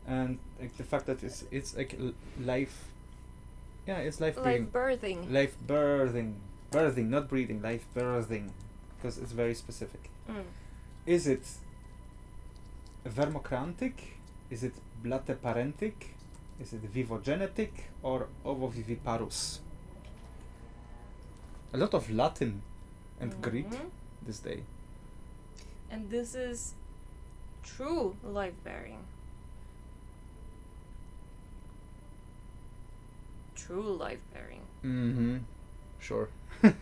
And like the fact that it's like live. Yeah, it's live breeding. Live birthing. Birthing, not breeding. Live birthing, because it's very specific. Is it vermocrantic? Is it blateparentic? Is it vivogenetic or ovoviviparous? A lot of Latin and Greek this day. And this is true live bearing. True live bearing. Sure.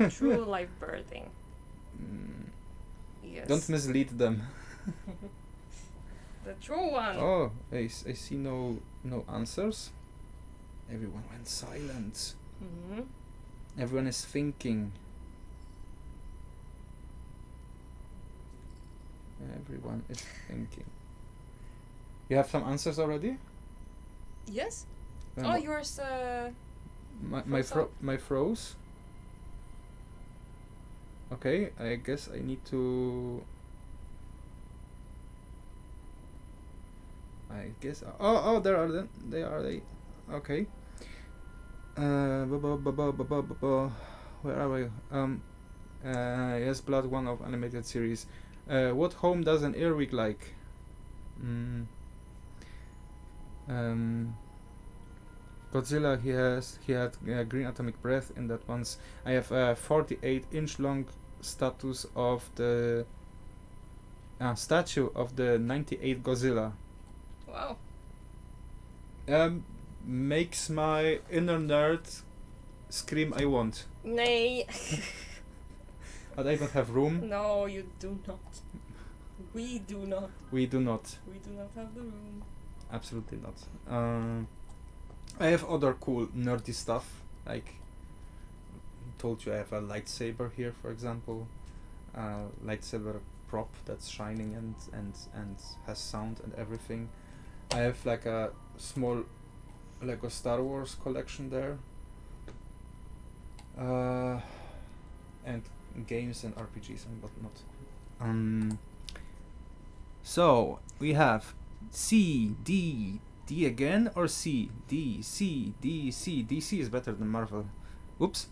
True live birthing. Yes. Don't mislead them. The true one. Oh, I see no answers. Everyone went silent. Everyone is thinking. Everyone is thinking. You have some answers already? Yes. Yours. My froze. Okay, I guess I need to. Oh, there are them. They are they. Okay. Where are we? Yes, Blood, one of animated series. What home does an earwig like? Godzilla, he had green atomic breath in that once. I have a 48-inch long status of the statue of the 98 Godzilla. Wow. Makes my inner nerd scream I want. Nay. But I don't have room. No, you do not. We do not. We do not. We do not have the room. Absolutely not. I have other cool nerdy stuff, like I told you I have a lightsaber here, for example. Lightsaber prop that's shining and has sound and everything. I have like a small Lego Star Wars collection there. And games and RPGs and whatnot. So we have C, D again, or C, D, C, D, C. DC is better than Marvel. Oops.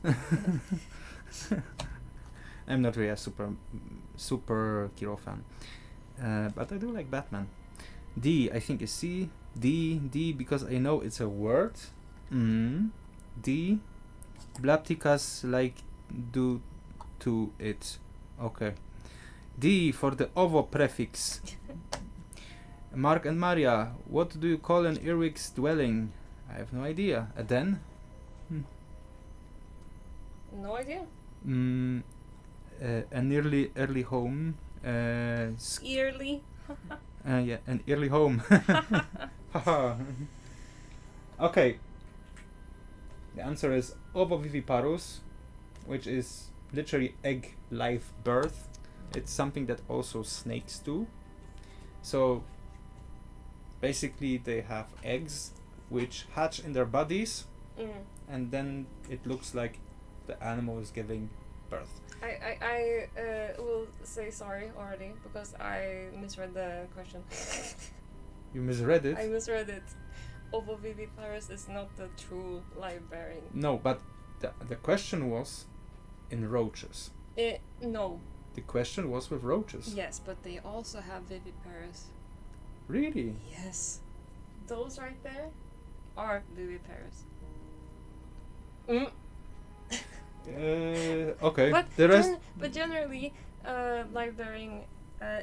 I'm not really a super hero fan, but I do like Batman. D I think is C. D because I know it's a word. D. Blapticas like do to it. Okay. D for the ovo prefix. Mark and Maria, what do you call an earwig's dwelling? I have no idea. A den? No idea. an early home. Yearly. Yeah, an early home. Okay. The answer is ovoviviparous, which is literally egg live birth. It's something that also snakes do. So basically they have eggs which hatch in their bodies, and then it looks like the animal is giving birth. I will say sorry already because I misread the question. You misread it? I misread it. Ovoviviparous is not the true live bearing. No, but the question was in roaches. No. The question was with roaches. Yes, but they also have viviparous. Really? Yes. Those right there are viviparous. Okay. But the rest. But generally, live bearing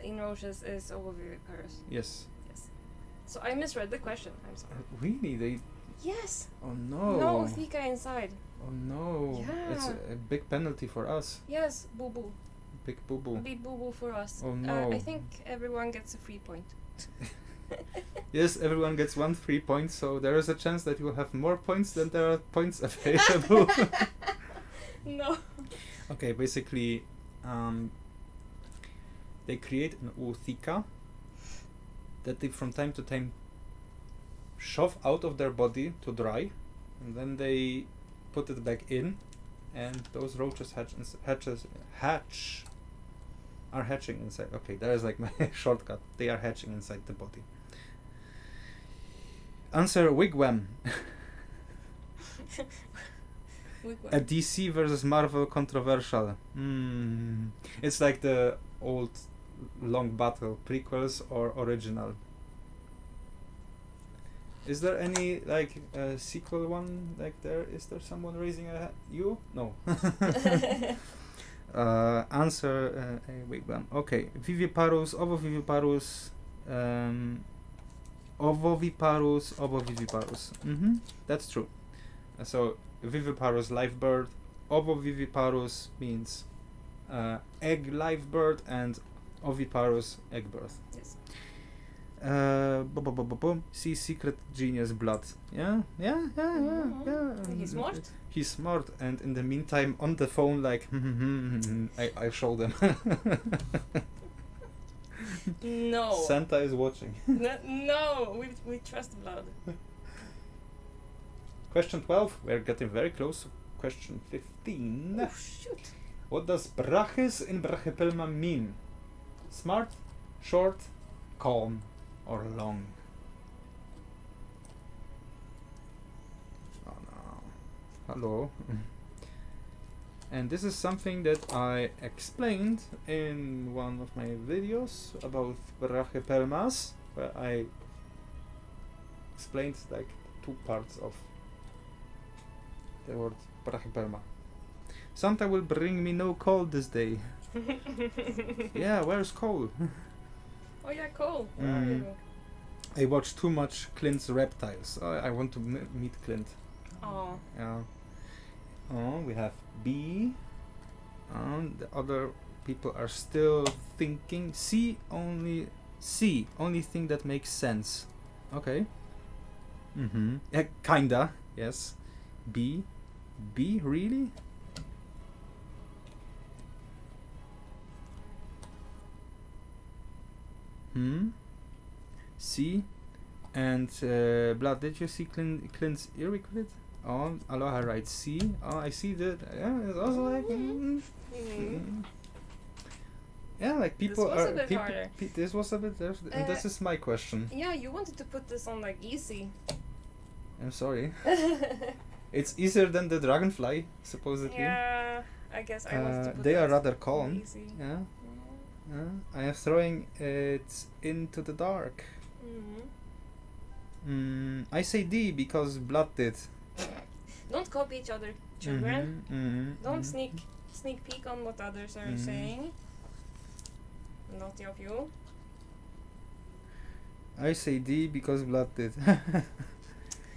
in roaches is ovoviviparous. Yes. Yes. So I misread the question. I'm sorry. Really? They. Yes. Oh no. No ootheca inside. Oh no. Yeah. It's a big penalty for us. Yes, boo boo. Big boo boo. Big boo boo for us. Oh no. I think everyone gets a free point. Yes, everyone gets 1 free point, so there is a chance that you will have more points than there are points available. No. Okay, basically, they create an ootheca that they from time to time shove out of their body to dry, and then they put it back in, and those roaches are hatching inside. Okay, that is like my shortcut. They are hatching inside the body. Answer wigwam. A DC versus Marvel controversial. It's like the old long battle, prequels or original. Is there any like sequel one like there? Is there someone raising a hand? You? No. Answer wigwam. Okay, viviparous, ovoviviparous, ovoviviparous. That's true. So viviparous live bird, ovoviviparous means egg live bird, and oviparous egg birth. Yes. See secret genius blood. Yeah. He's smart. He's smart, and in the meantime on the phone like I show them. No. Santa is watching. No, we trust blood. Question 12. We're getting very close to question 15. Oh shoot. What does brachys in brachypelma mean? Smart, short, calm, or long? Oh no. Hello. And this is something that I explained in one of my videos about brachypelmas, where I explained like 2 parts of the word brachypelma. Santa will bring me no coal this day. Yeah, where's Cole? Oh yeah, Cole. Where are you? I watch too much Clint's Reptiles. I want to meet Clint. Oh. Yeah. Oh, we have B. The other people are still thinking. C, only thing that makes sense. Okay. Yeah, kinda. Yes. B, really? C, and blood. Did you see Clint's irrequisite? Oh, Aloha writes C. Oh, I see that. Yeah, it's also like. Yeah, like people this was are. A bit harder. This was a bit. And this is my question. Yeah, you wanted to put this on like easy. I'm sorry. It's easier than the dragonfly, supposedly. Yeah, I guess I wanted to put they that are rather calm. Easy. Yeah. I am throwing it into the dark. I say D because blood did. Don't copy each other, children. Don't sneak peek on what others are saying. Naughty of you. I say D because blood did.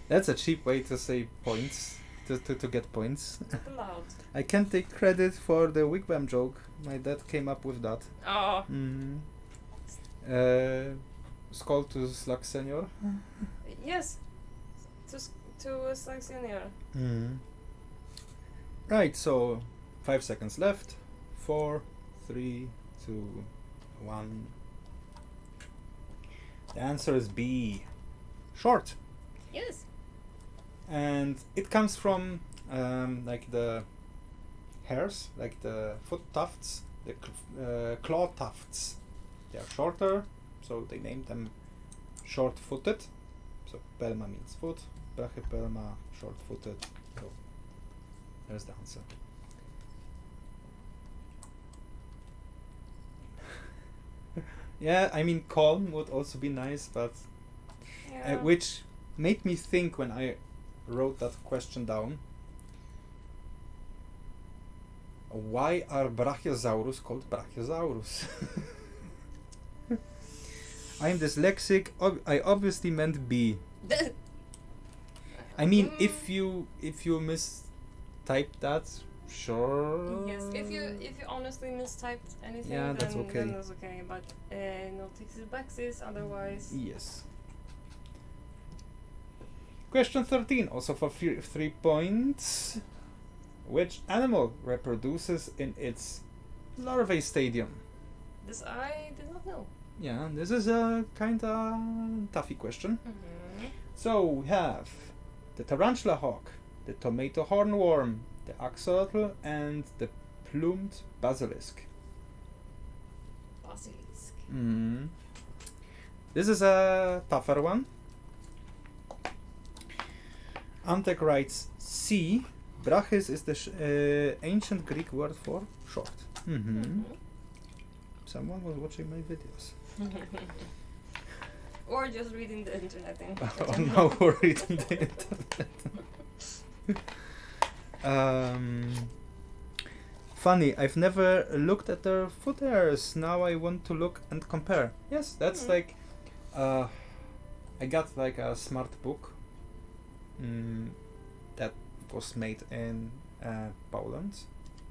That's a cheap way to say points. to get points. Not allowed. I can't take credit for the wigwam joke. My dad came up with that. Oh. Skål to Slug Senior. Yes. To Slug Senior. Right, so 5 seconds left. 4, 3, 2, 1. The answer is B. Short. Yes. And it comes from like the hairs, like the foot tufts, the claw tufts. They are shorter, so they named them short-footed. So pelma means foot, brachypelma, short-footed. So there's the answer. Yeah, I mean calm would also be nice, but which made me think when I wrote that question down. Why are Brachiosaurus called Brachiosaurus? I'm dyslexic. I obviously meant B. I mean, if you mistyped that, sure. Yes, if you honestly mistyped anything, yeah, that's okay. Then that's okay. But no tixis baxis, otherwise. Yes. Question 13, also for 3 points. Which animal reproduces in its larvae stadium? This I did not know. Yeah, this is a kinda toughy question. So we have the tarantula hawk, the tomato hornworm, the axolotl, and the plumed basilisk. Basilisk. This is a tougher one. Antek writes C. Brachis is the ancient Greek word for short. Someone was watching my videos. Or just reading the internet thing. Oh no, we're reading the internet. Funny, I've never looked at their foot hairs. Now I want to look and compare. Yes, that's like I got like a smart book that was made in Poland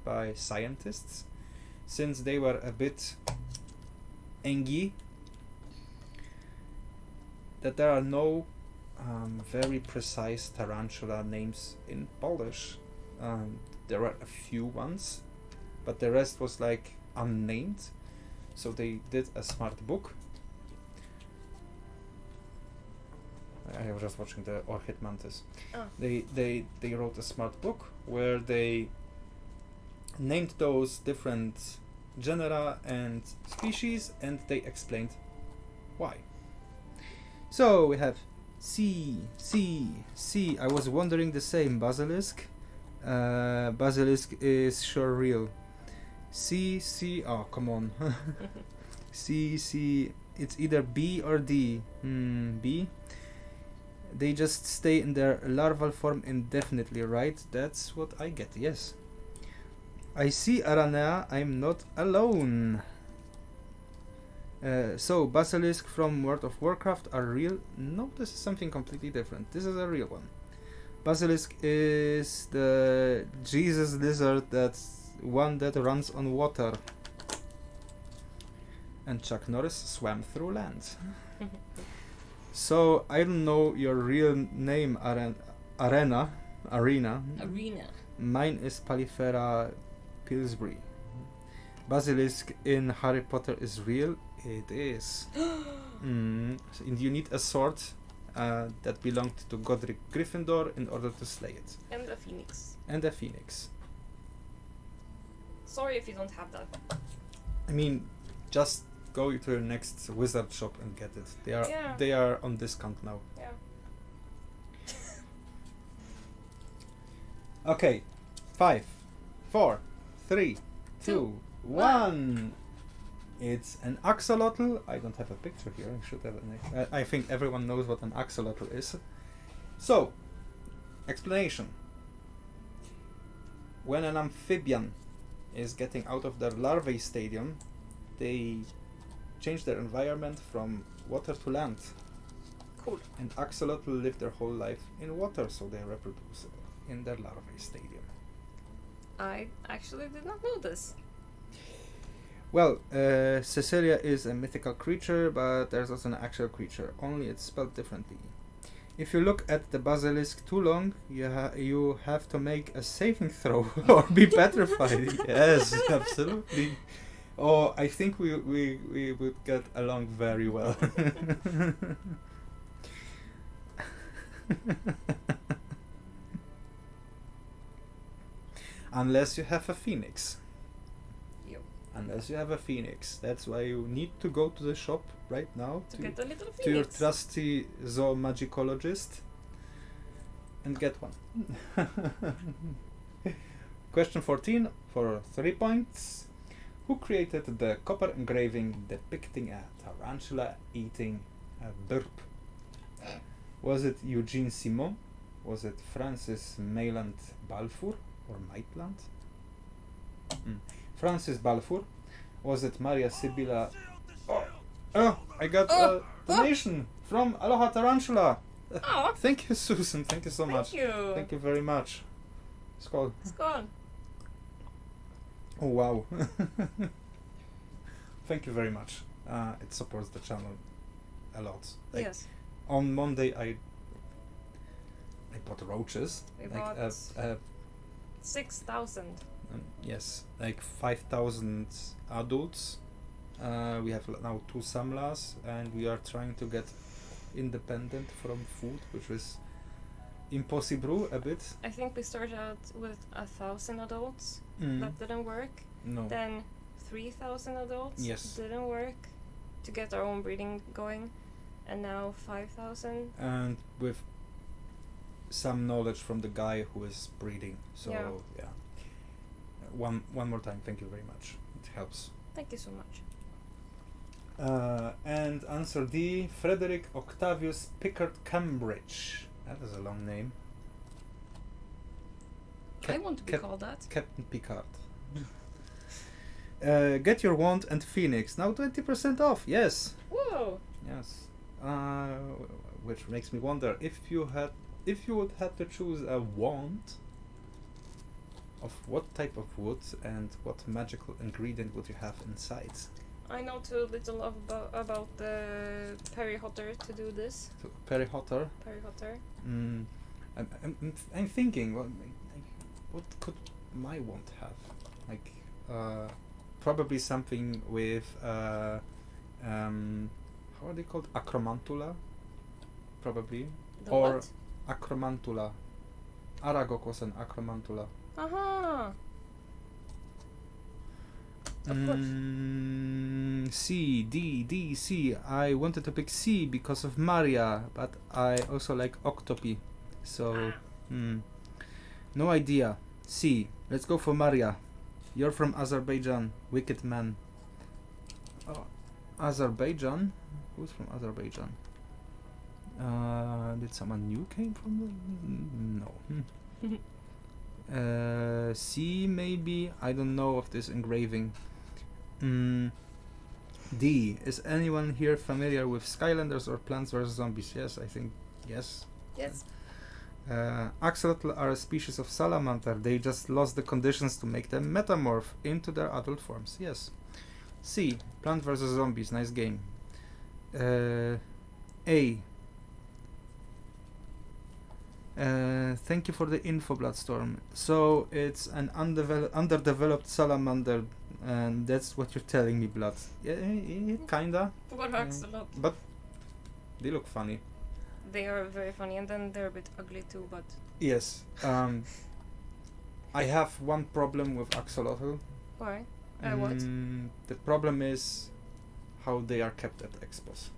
by scientists, since they were a bit angry that there are no very precise tarantula names in Polish. There are a few ones, but the rest was like unnamed, so they did a smart book. I was just watching the orchid mantis. They wrote a smart book where they named those different genera and species, and they explained why. So we have C. I was wondering the same. Basilisk. Basilisk is sure real. C. Oh, come on. C. It's either B or D. B. They just stay in their larval form indefinitely, right? That's what I get, yes. I see, Aranea, I'm not alone. So, basilisk from World of Warcraft are real? No, this is something completely different. This is a real one. Basilisk is the Jesus lizard, that's one that runs on water. And Chuck Norris swam through land. So, I don't know your real name, Arena. Mine is Palifera Pillsbury. Basilisk in Harry Potter is real? It is. So you need a sword that belonged to Godric Gryffindor in order to slay it. And a phoenix. And a phoenix. Sorry if you don't have that. I mean, just go to your next wizard shop and get it. They are on discount now. Yeah. Okay. 5, 4, 3, 2, 1. It's an axolotl. I don't have a picture here. I should have an. I think everyone knows what an axolotl is. So, explanation. When an amphibian is getting out of their larvae stadium, they change their environment from water to land. Cool. And axolotl live their whole life in water, so they reproduce in their larvae stadium. I actually did not know this. Well, Cecilia is a mythical creature, but there's also an actual creature, only it's spelled differently. If you look at the basilisk too long, you have to make a saving throw or be petrified. Yes, absolutely. Oh, I think we would get along very well. Unless you have a phoenix. Yep. Unless you have a phoenix. That's why you need to go to the shop right now to get a little phoenix. To your trusty zoomagicologist and get one. Question 14 for 3 points. Who created the copper engraving depicting a tarantula eating a burp? Was it Eugene Simon? Was it Francis Maitland Balfour or Maitland? Francis Balfour? Was it Maria Sibylla? Oh, I got a donation from Aloha Tarantula. Oh. Thank you, Susan. Thank you so much. Thank you very much. Skål. Skål. Oh, wow. Thank you very much. It supports the channel a lot. Like, yes. On Monday, I bought roaches. We like bought 6,000. Yes, like 5,000 adults. We have now 2 samlas, and we are trying to get independent from food, which is impossible a bit. I think we started out with 1,000 adults. That didn't work. No. Then 3,000 adults. Yes. Didn't work to get our own breeding going. And now 5,000. And with some knowledge from the guy who is breeding. So yeah. One more time, thank you very much. It helps. Thank you so much. And answer D, Frederick Octavius Pickard Cambridge. That is a long name. I want to be called that. Captain Picard. Get your wand and phoenix. Now 20% off. Yes. Whoa. Yes. Which makes me wonder if you would have to choose a wand, of what type of wood and what magical ingredient would you have inside? I know too little about the Perry Hotter to do this. Perry Hotter? Perry Hotter. I'm thinking, what could my wand have? Like, probably something with, how are they called? Acromantula? Probably. The or what? Acromantula. Aragog was an Acromantula. Aha! Of course. C, D, C. I wanted to pick C because of Maria, but I also like Octopi. So, no idea. C. Let's go for Maria. You're from Azerbaijan, wicked man. Oh, Azerbaijan? Who's from Azerbaijan? Did someone new came from the... No. C maybe? I don't know of this engraving. D. Is anyone here familiar with Skylanders or Plants vs. Zombies? Yes, I think yes. Yes. Axolotl are a species of salamander. They just lost the conditions to make them metamorph into their adult forms. Yes. C. Plant vs. Zombies. Nice game. A. Thank you for the info, Bloodstorm. So it's an underdeveloped salamander, and that's what you're telling me, Blood. Yeah, kinda. What axolotl? But they look funny. They are very funny, and then they're a bit ugly too, but... Yes. I have one problem with axolotl. Why? What? The problem is how they are kept at expos.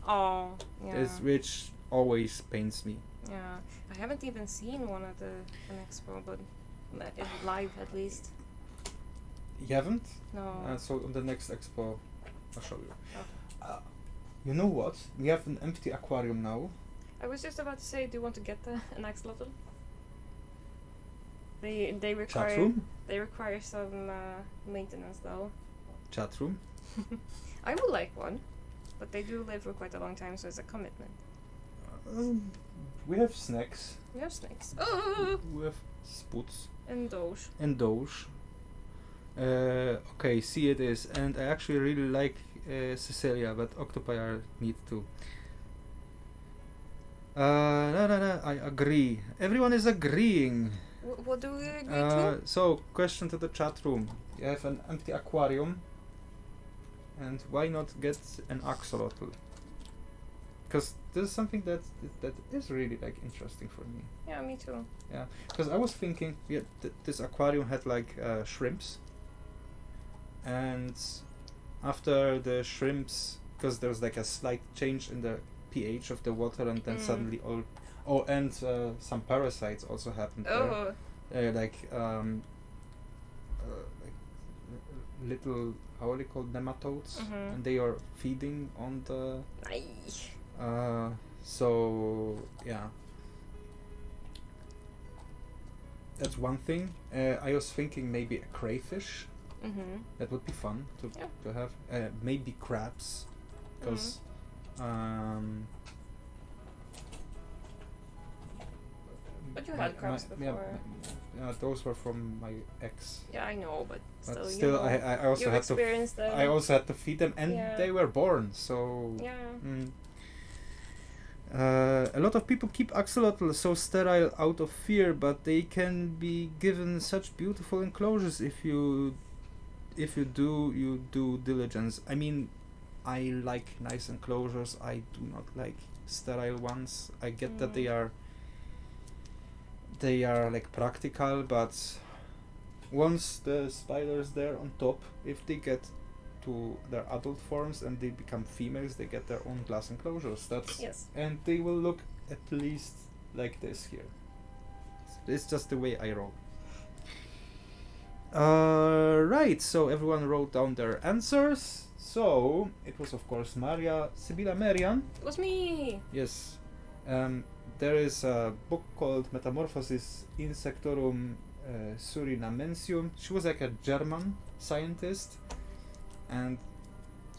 Oh, yeah. Which always pains me. Yeah, I haven't even seen one at an expo, but live at least. You haven't? No. So on the next expo, I'll show you. Okay. You know what? We have an empty aquarium now. I was just about to say, do you want to get an axolotl? They require Chat room? They require some maintenance though. Chat room? I would like one, but they do live for quite a long time, so it's a commitment. We have snacks. We have snakes. Oh! We have spots. And those. And those. Okay, see it is. And I actually really like Cecilia, but octopi are neat too. I agree. Everyone is agreeing. What do we agree to? So, question to the chat room. You have an empty aquarium, and why not get an axolotl? Because this is something that is really like interesting for me. Yeah, me too. Yeah, because I was thinking, this aquarium had like shrimps, and after the shrimps, because there's like a slight change in the pH of the water, and then suddenly some parasites also happened there. Like little, how are they called, nematodes, and they are feeding on the. So yeah, that's one thing. I was thinking maybe a crayfish. That would be fun to have. Maybe crabs, because. But you had crabs before. Those were from my ex. Yeah, I know, but still, still, you know, I also had to. I also had to feed them, and they were born. So. Yeah. A lot of people keep axolotls so sterile out of fear, but they can be given such beautiful enclosures if you do due diligence. I mean, I like nice enclosures. I do not like sterile ones. I get that they are like practical, but once the spider's there on top, if they get to their adult forms and they become females, they get their own glass enclosures. And they will look at least like this here. It's just the way I roll. Right, so everyone wrote down their answers. So it was of course Maria Sibylla Merian. It was me. Yes. There is a book called Metamorphosis Insectorum Surinamensium. She was like a German scientist, and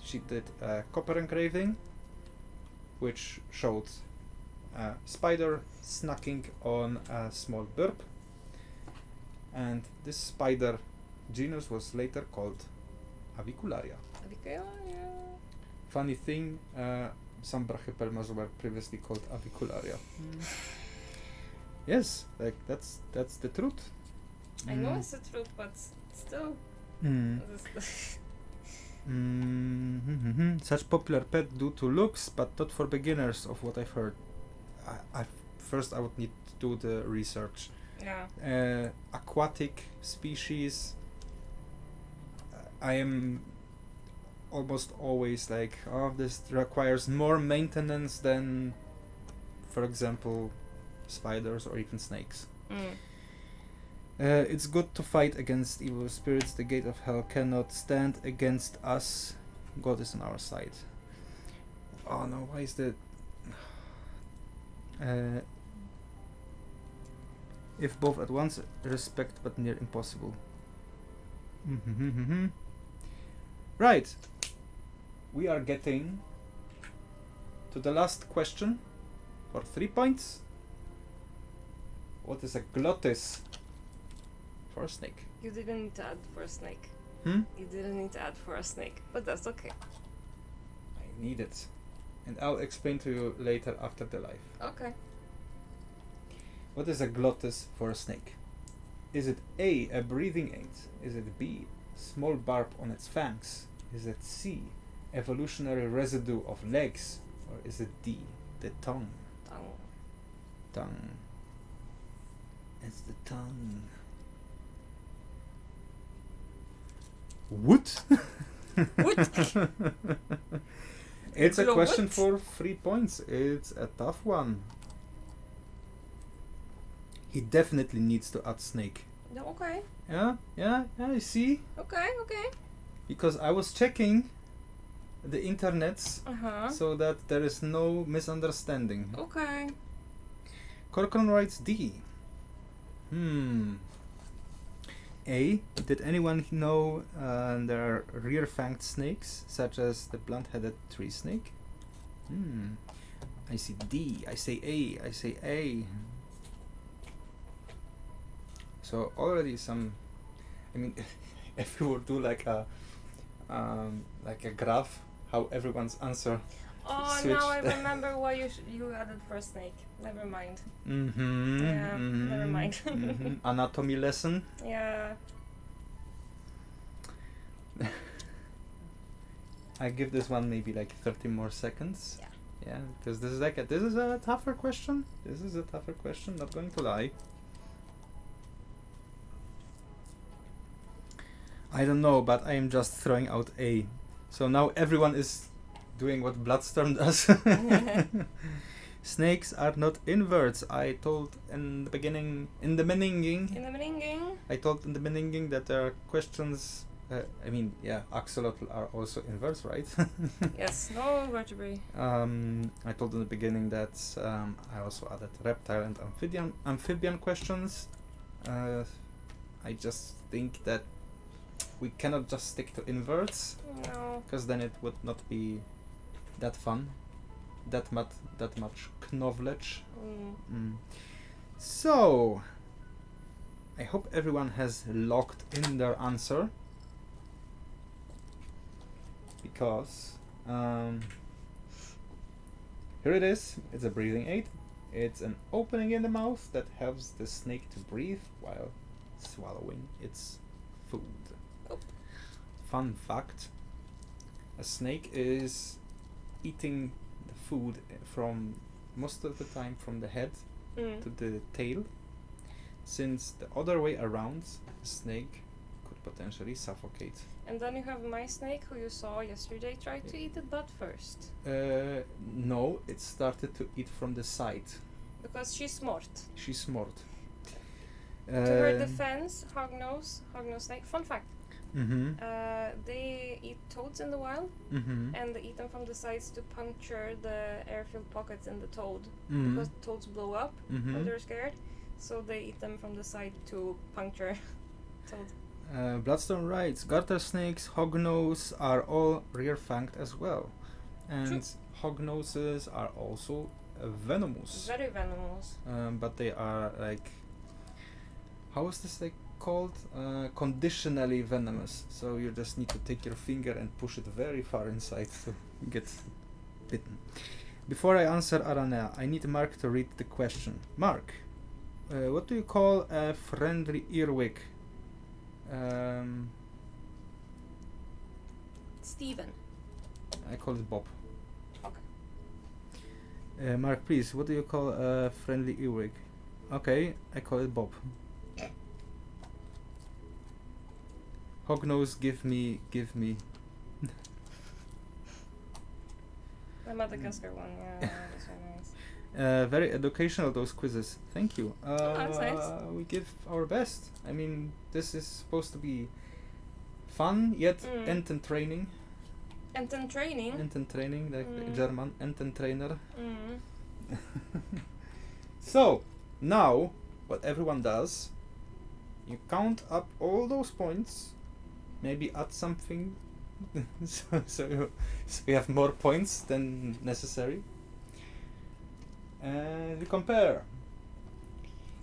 she did a copper engraving which showed a spider snacking on a small burp, and this spider genus was later called Avicularia. Funny thing, some brachypelmas were previously called Avicularia. Yes, like that's the truth. I know it's the truth, but still. Such popular pet due to looks, but not for beginners, of what I've heard. First I would need to do the research. Yeah. Aquatic species. I am almost always like, this requires more maintenance than, for example, spiders or even snakes. It's good to fight against evil spirits. The gate of hell cannot stand against us. God is on our side. Oh no, why is that? If both at once, respect but near impossible. Right. We are getting to the last question for 3 points. What is a glottis for a snake? You didn't need to add for a snake. You didn't need to add for a snake, but that's okay. I need it. And I'll explain to you later after the live. Okay. What is a glottis for a snake? Is it A, a breathing aid? Is it B, small barb on its fangs? Is it C, evolutionary residue of legs? Or is it D, the tongue? Tongue. It's the tongue. What? What? It's a question for 3 points. It's a tough one. He definitely needs to add snake. Okay. Yeah, I see. Okay. Because I was checking the internets so that there is no misunderstanding. Okay. Corcoran writes D. A. Did anyone know there are rear-fanged snakes, such as the blunt-headed tree snake? I see D. I say A. So already some, I mean, if you would do like a graph, how everyone's answer. Oh, now I remember why you added for snake. Never mind. Yeah, never mind. Anatomy lesson. Yeah. I give this one maybe like 30 more seconds. Yeah. Yeah, because this is a tougher question. This is a tougher question. Not going to lie. I don't know, but I am just throwing out A. So now everyone is doing what Bloodstorm does. Snakes are not inverts. I told in the beginning, I told in the beginning that there are questions. Axolotl are also inverts, right? Yes, no vertebrae. I told in the beginning that I also added reptile and amphibian questions. I just think that we cannot just stick to inverts. No. Because then it would not be that fun. That much knowledge. So, I hope everyone has locked in their answer. Because here it is. It's a breathing aid. It's an opening in the mouth that helps the snake to breathe while swallowing its food. Oh. Fun fact: a snake is eating the food from most of the time from the head to the tail, since the other way around, a snake could potentially suffocate. And then you have my snake, who you saw yesterday, try to eat the butt first. No, it started to eat from the side. Because she's smart. She's smart. To her defense, hognose snake. Fun fact. They eat toads in the wild, and they eat them from the sides to puncture the air-filled pockets in the toad, because toads blow up when they're scared. So they eat them from the side to puncture toad. Bloodstone writes, garter snakes, hognose are all rear-fanged as well, and hognoses are also venomous. Very venomous. But they are like, how is this like called? Conditionally venomous. So you just need to take your finger and push it very far inside to get bitten. Before I answer Aranea, I need Mark to read the question. Mark, what do you call a friendly earwig? Steven. I call it Bob. Okay. Mark, please, what do you call a friendly earwig? Okay, I call it Bob. Hognose, give me. The Madagascar one, yeah, that's very nice. Very educational, those quizzes. Thank you. That's nice. We give our best. I mean, this is supposed to be fun, yet Ententraining. Ententraining, like the German Ententrainer. So, now, what everyone does, you count up all those points, maybe add something, so we have more points than necessary. And we compare.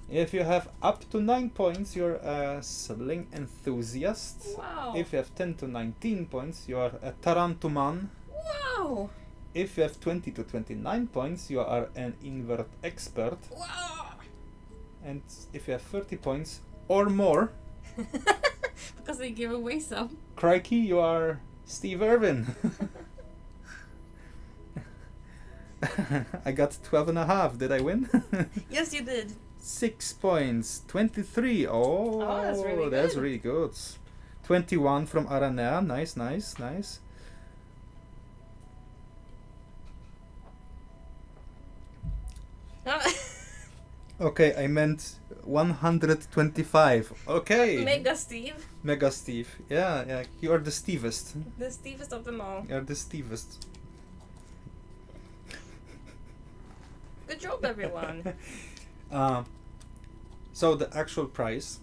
If you have up to 9 points, you're a sling enthusiast. Wow. If you have 10 to 19 points, you are a tarantuman. Wow. If you have 20 to 29 points, you are an invert expert. Wow. And if you have 30 points or more, because they give away some. Crikey, you are Steve Irwin. I got 12.5. Did I win? Yes, you did. 6 points. 23. Oh, that's really good. 21 from Aranea. Nice. Okay, I meant 125. Okay. Mega Steve. Yeah. You are the Stevest. The Stevest of them all. You are the Stevest. Good job, everyone. So the actual prize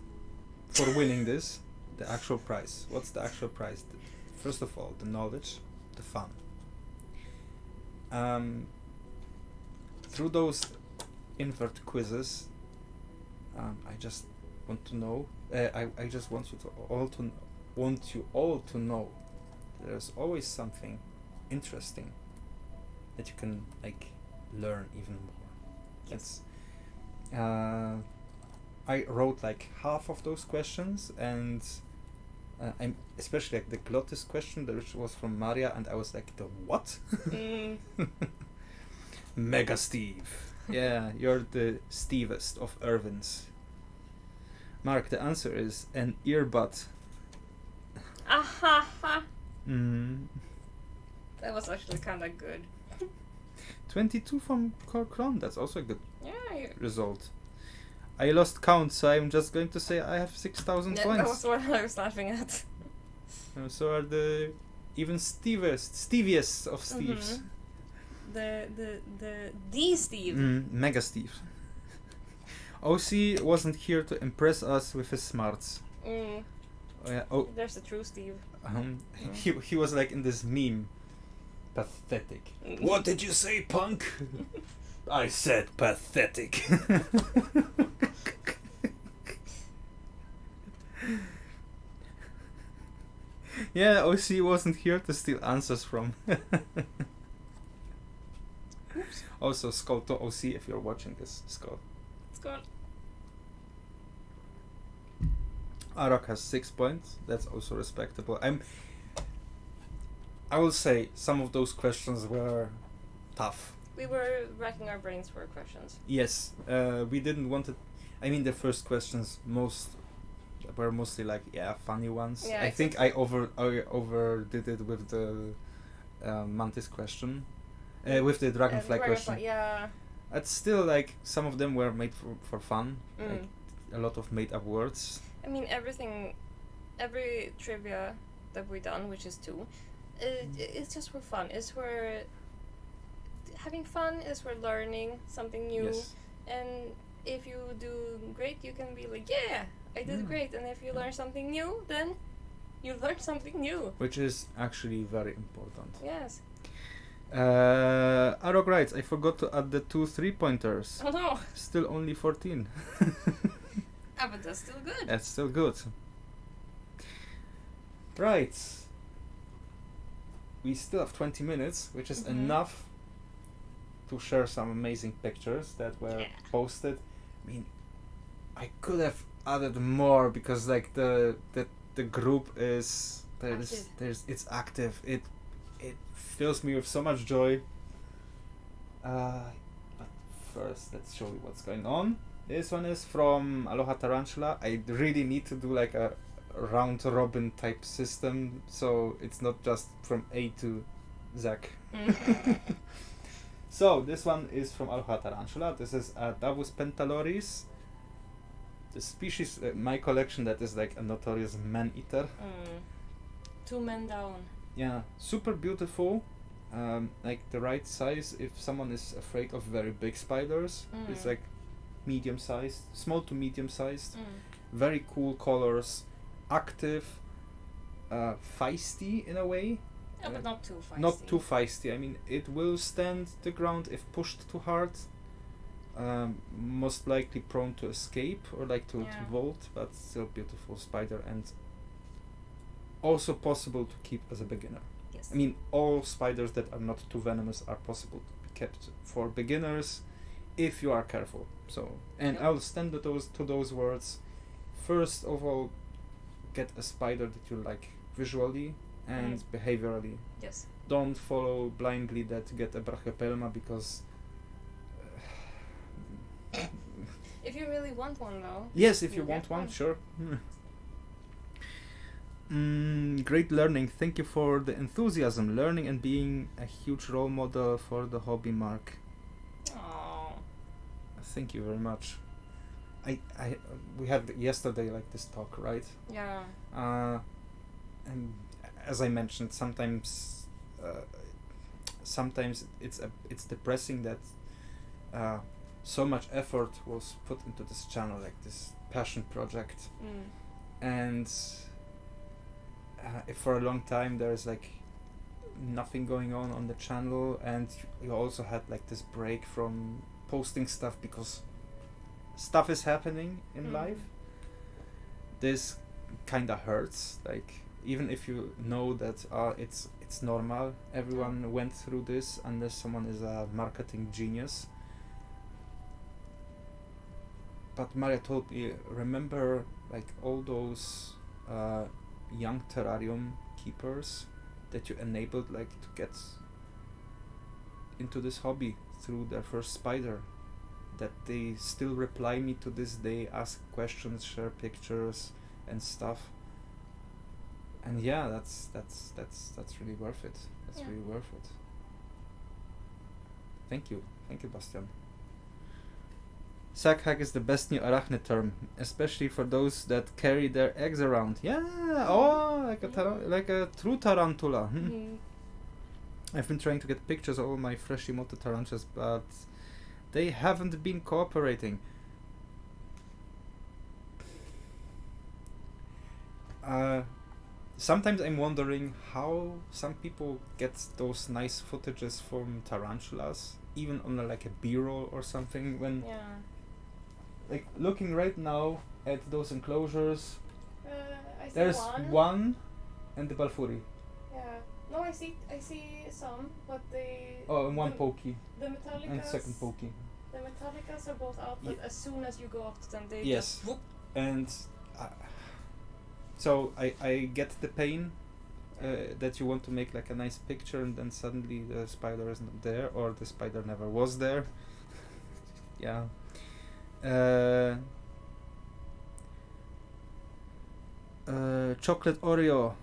for winning this, the actual prize. What's the actual prize? First of all, the knowledge, the fun. Through those invert quizzes, I just want to know. I just want you all to know. There's always something interesting that you can like learn even more. Yes. I wrote like half of those questions, and I'm especially like the glottis question, which was from Maria, and I was like, the what? Mega Steve. Yeah, you're the Stevest of Irvins. Mark, the answer is an earbud. Ahaha. That was actually kind of good. 22 from Corcron, that's also a good result. I lost count, so I'm just going to say I have 6,000 points. That was what I was laughing at. So are the even Steviest of Steves. The Steve. Mega Steve. OC wasn't here to impress us with his smarts. There's the true Steve. He was like in this meme. Pathetic. What did you say, punk? I said pathetic. Yeah, OC wasn't here to steal answers from. Oops. Also, skull to OC if you're watching this. Skull. Skull. Arok has 6 points. That's also respectable. I will say some of those questions were tough. We were racking our brains for questions. Yes, we didn't want it. I mean, the first questions were mostly like funny ones. Yeah, I think I overdid it with the mantis question, with the dragonfly question. Yeah. It's still like some of them were made for fun. Like a lot of made up words. I mean, every trivia that we've done, which is 2, it's just for fun. It's for having fun. It's for learning something new. Yes. And if you do great, you can be like, yeah, I did great. And if you learn something new, then you learn something new. Which is actually very important. Yes. Arok writes, I forgot to add the 2 3-pointers. Oh no. Still only 14. But that's still good. That's still good. Right. We still have 20 minutes, which is enough to share some amazing pictures that were posted. I mean, I could have added more because like the group is it's active. It fills me with so much joy. But first, let's show you what's going on. This one is from Aloha Tarantula. I really need to do like a round robin type system, so it's not just from A to Zach. So this one is from Aloha Tarantula. This is Davus pentaloris, the species my collection that is like a notorious man-eater. 2 men down. Yeah, super beautiful. Like the right size if someone is afraid of very big spiders. It's like medium sized, small to medium sized. Very cool colors, active, feisty in a way. Yeah, but not too feisty. Not too feisty. I mean, it will stand the ground if pushed too hard. Most likely prone to escape or like to vault, but still beautiful spider, and also possible to keep as a beginner. Yes. I mean, all spiders that are not too venomous are possible to be kept for beginners if you are careful. So, and I'll stand to those words. First of all, get a spider that you like visually and behaviorally. Yes. Don't follow blindly that get a brachypelma because if you really want one though. Yes, if you want one, sure. Great learning. Thank you for the enthusiasm, learning and being a huge role model for the hobby, Mark. Aww. Thank you very much. We had yesterday like this talk, right? Yeah. And as I mentioned, sometimes it's depressing that so much effort was put into this channel, like this passion project, and if for a long time there's like nothing going on the channel, and you also had like this break from posting stuff because stuff is happening in life. this kinda hurts. Like, even if you know that it's normal, everyone went through this unless someone is a marketing genius. But Maria told me, remember like all those young terrarium keepers that you enabled like to get into this hobby through their first spider, that they still reply me to this day, ask questions, share pictures and stuff. And yeah, that's really worth it. That's really worth it. Thank you, Bastian. Sack hack is the best new arachnid term, especially for those that carry their eggs around. Yeah, like a true tarantula. I've been trying to get pictures of all my freshly mounted tarantulas, but they haven't been cooperating. Sometimes I'm wondering how some people get those nice footages from tarantulas, even on like a B-roll or something. When like looking right now at those enclosures, there's one and the Balfouri. Yeah. No, I see some, but they. Oh, and one pokey. The Metallicas. And second pokey. The Metallicas are both out, but as soon as you go up to them, they just. Whoop. And so I get the pain that you want to make like a nice picture, and then suddenly the spider isn't there, or the spider never was there. Yeah. Chocolate Oreo.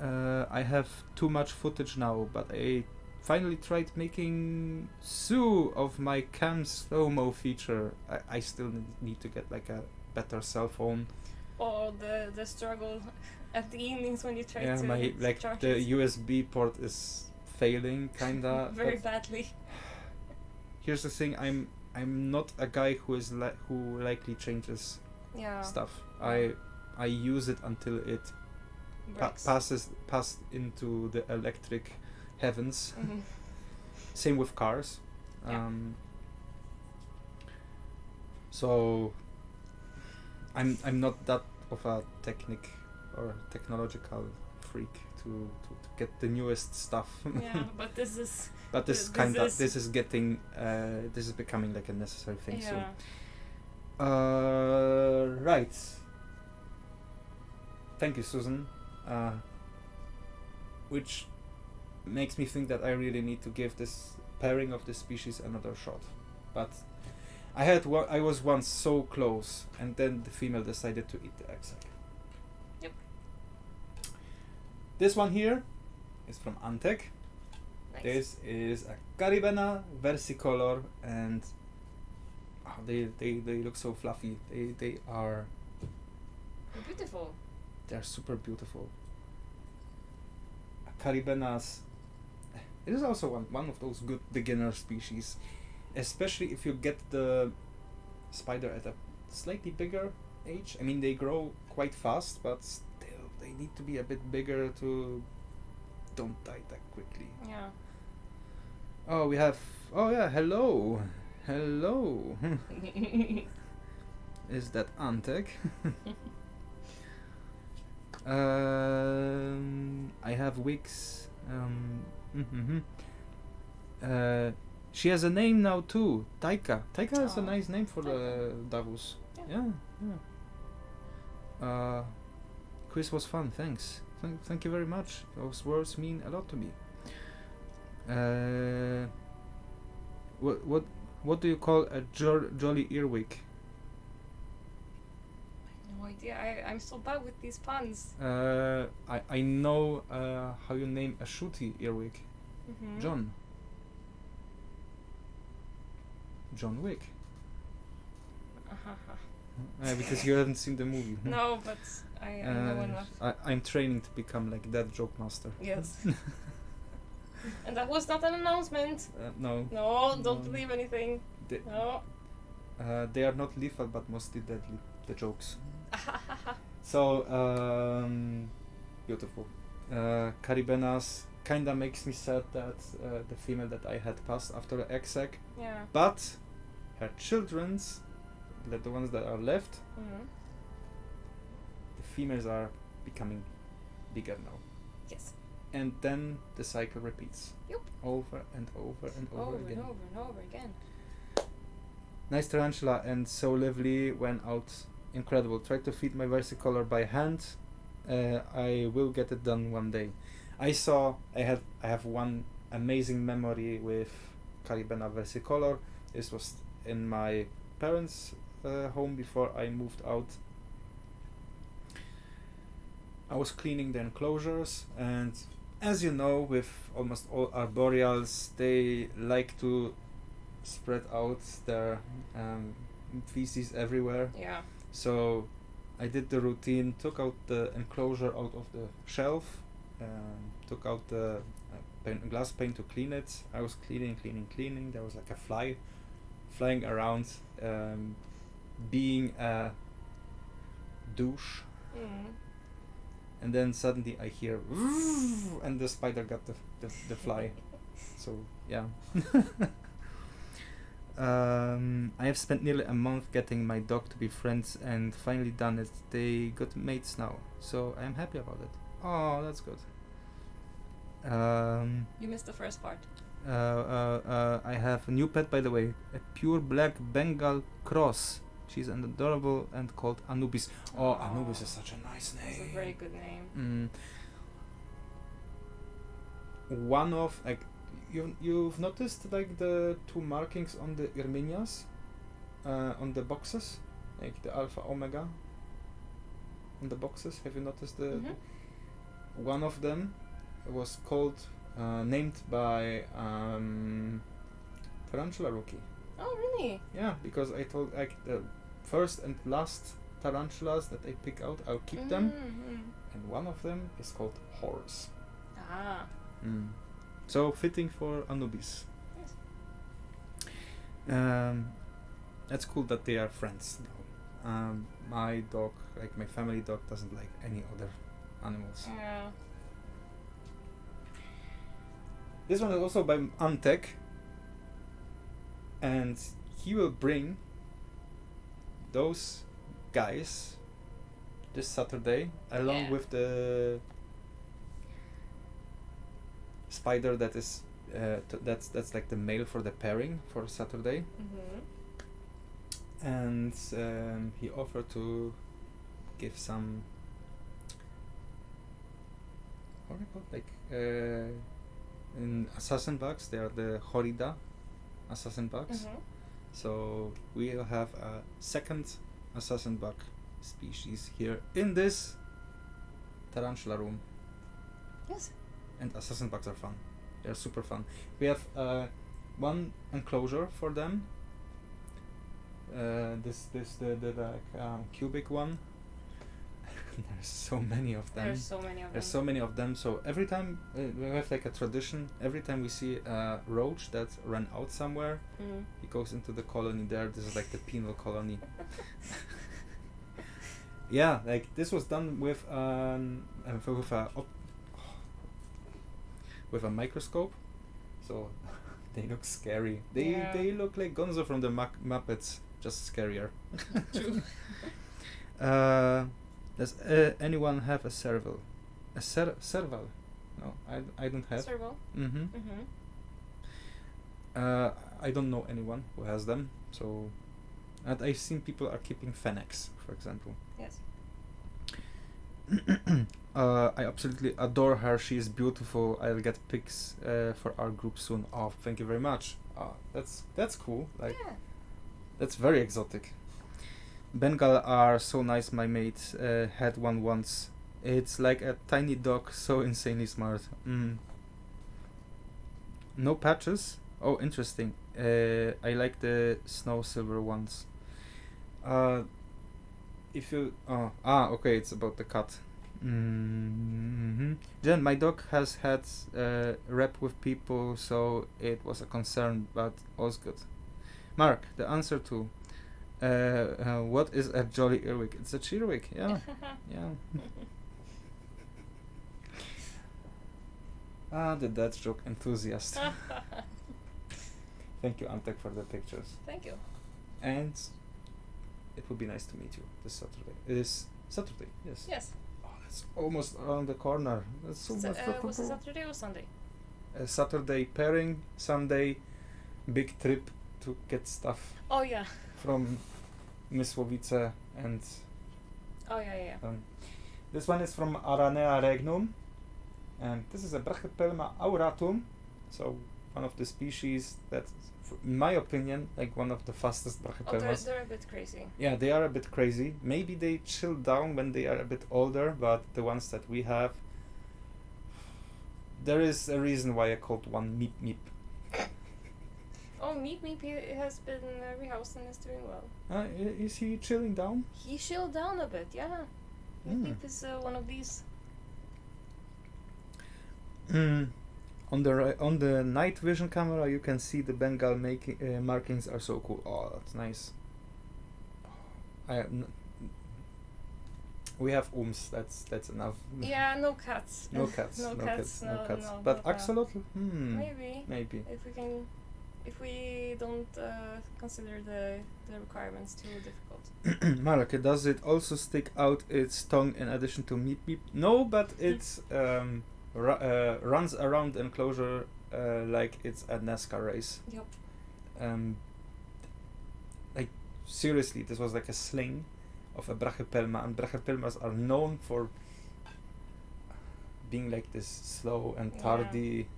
I have too much footage now, but I finally tried making Sue of my cam slow-mo feature. I still need to get like a better cell phone. Or the struggle at the evenings when you try to my like charge the it. USB port is failing kinda. Very badly. Here's the thing: I'm not a guy who likely changes stuff. I use it until it passes into the electric heavens. Same with cars. So I'm not that of a technological freak to get the newest stuff. But this is. But this is becoming like a necessary thing soon. Right. Thank you, Susan. Which makes me think that I really need to give this pairing of the species another shot. But I was once so close, and then the female decided to eat the egg sac. Yep. This one here is from Antec. Nice. This is a Caribena versicolor, and they look so fluffy. They are beautiful. They're super beautiful. Caribenas. It is also one of those good beginner species, especially if you get the spider at a slightly bigger age. I mean, they grow quite fast, but still they need to be a bit bigger to don't die that quickly. Yeah. Oh, we have. Oh yeah, hello. Is that Antec? I have Wix. She has a name now too. Taika. Taika is a nice name for the Davos. Yeah. Quiz was fun. Thanks. Thank you very much. Those words mean a lot to me. What do you call a jolly earwig? No idea. I'm so bad with these puns. I know how you name a shooty earwig. John Wick. Because you haven't seen the movie. No, but I know enough. I'm training to become like that joke master. Yes. And that was not an announcement. No. No, don't believe anything. No. They are not lethal, but mostly deadly. The jokes. So beautiful. Caribenas kinda makes me sad that the female that I had passed after the egg sac. Yeah. But her children's the ones that are left, the females are becoming bigger now. Yes. And then the cycle repeats. Yep. Over and over and over again. Over and over again. Nice tarantula and so lovely. Went out. Incredible. Tried to feed my versicolor by hand. I will get it done one day. I have one amazing memory with Caribena versicolor. This was in my parents' home before I moved out. I was cleaning the enclosures, and as you know, with almost all arboreals, they like to spread out their feces everywhere. Yeah. So I did the routine, took out the enclosure out of the shelf, took out the glass pane to clean it. I was cleaning. There was like a fly flying around, being a douche. And then suddenly I hear and the spider got the fly. So yeah. I have spent nearly a month getting my dog to be friends and finally done it. They got mates now, so I'm happy about it. Oh, that's good. You missed the first part. I have a new pet, by the way, a pure black Bengal cross. She's an adorable and called Anubis. Oh, Anubis is such a nice name. It's a very good name. One of like you've noticed like the two markings on the Irminias, on the boxes, like the Alpha Omega. On the boxes, have you noticed the? One of them was called, named by Tarantula Rookie. Oh really? Yeah, because I told like the first and last tarantulas that I pick out, I'll keep them, and one of them is called Horse. Ah. So fitting for Anubis. Yes. That's cool that they are friends now. My dog, like my family dog, doesn't like any other animals. Yeah. This one is also by Antek, and he will bring those guys this Saturday along with the spider that is that's like the male for the pairing for Saturday. And he offered to give some what are they called, like in assassin bugs. They are the Horida assassin bugs. So we'll have a second assassin bug species here in this tarantula room. Yes. And assassin bugs are fun. They're super fun. We have one enclosure for them. The cubic one. There's so many of them. There's so many of them. So every time we have like a tradition. Every time we see a roach that ran out somewhere, he goes into the colony there. This is like the penal colony. Yeah, like this was done with with a microscope, so they look scary. They look like Gonzo from the Muppets, just scarier. True. Does anyone have a serval? A serval? No, I don't have. Serval. I don't know anyone who has them. So, and I've seen people are keeping Fennecs, for example. Yes. I absolutely adore her. She is beautiful. I'll get pics for our group soon. Oh, thank you very much. That's cool. Like, that's very exotic. Bengal are so nice. My mate had one once. It's like a tiny dog, so insanely smart. No patches. Oh, interesting. I like the snow silver ones. If you okay, it's about the cat. Then my dog has had rep with people, so it was a concern, but all's good. Mark, the answer to what is a jolly earwig? It's a cheerwig, yeah. The dad joke enthusiast. Thank you, Antek, for the pictures. Thank you. And it would be nice to meet you this Saturday. It is Saturday, yes. Yes. Oh, that's almost around the corner. That's so much. Was it Saturday or Sunday? Saturday pairing, Sunday big trip to get stuff. Oh yeah. From Mysłowice and. Oh yeah. This one is from Aranea regnum, and this is a Brachypelma auratum, so one of the species that, in my opinion, like one of the fastest Brachypelmas. Oh, they're a bit crazy. Yeah, they are a bit crazy. Maybe they chill down when they are a bit older, but the ones that we have, there is a reason why I called one Meep Meep. Oh, Meep Meep has been rehoused and is doing well. Is he chilling down? He chilled down a bit, yeah. Meep Meep is one of these. On the night vision camera, you can see the Bengal markings are so cool. Oh, that's nice. We have that's enough. Yeah, no cats. No cats. No cats. But axolotl? Maybe. If we don't consider the requirements too difficult. Marek, does it also stick out its tongue in addition to Meep Meep? No, but it's runs around the enclosure like it's a NASCAR race. Yep. Like seriously, this was like a sling of a Brachypelma, and Brachypelmas are known for being like this slow and tardy.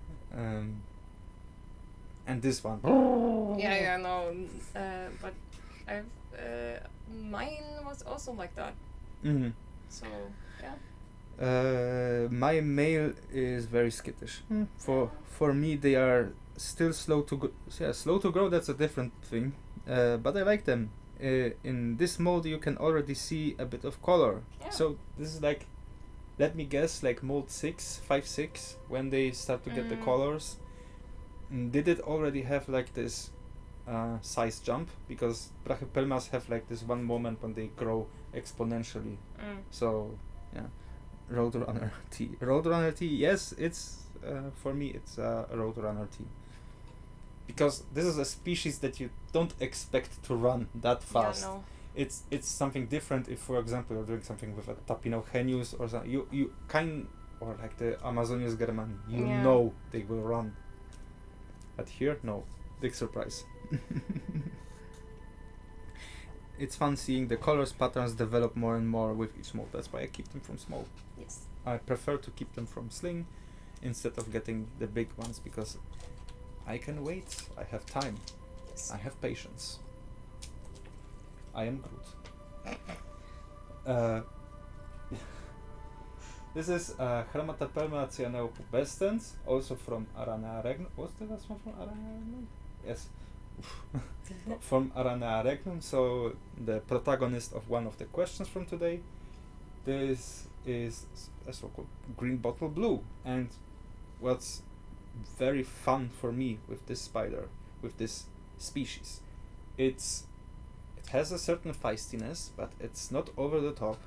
And this one. But I've mine was also like that. Mm-hmm. So yeah. My male is very skittish. For me, they are still slow to grow. Yeah, slow to grow. That's a different thing. But I like them. In this mold, you can already see a bit of color. Yeah. So this is like, let me guess, like mold 5-6 when they start to get the colors. Did it already have like this size jump? Because Brachypelmas have like this one moment when they grow exponentially. So yeah, Roadrunner T. Roadrunner T. Yes, it's for me it's a Roadrunner T. Because this is a species that you don't expect to run that fast. Yeah, no. It's something different if, for example, you're doing something with a Tapinochenus or something. Or like the Amazonius germani. You know they will run. But here, no. Big surprise. It's fun seeing the colors patterns develop more and more with each mold. That's why I keep them from small. Yes. I prefer to keep them from sling instead of getting the big ones because I can wait. I have time. Yes. I have patience. I am Groot. This is Chromatopelma cyanopubescens, also from Aranea regnum. Was the last one from Aranea regnum? Yes. From Aranea regnum, so the protagonist of one of the questions from today. This is a so-called green bottle blue, and what's very fun for me with this spider, with this species, it has a certain feistiness, but it's not over the top.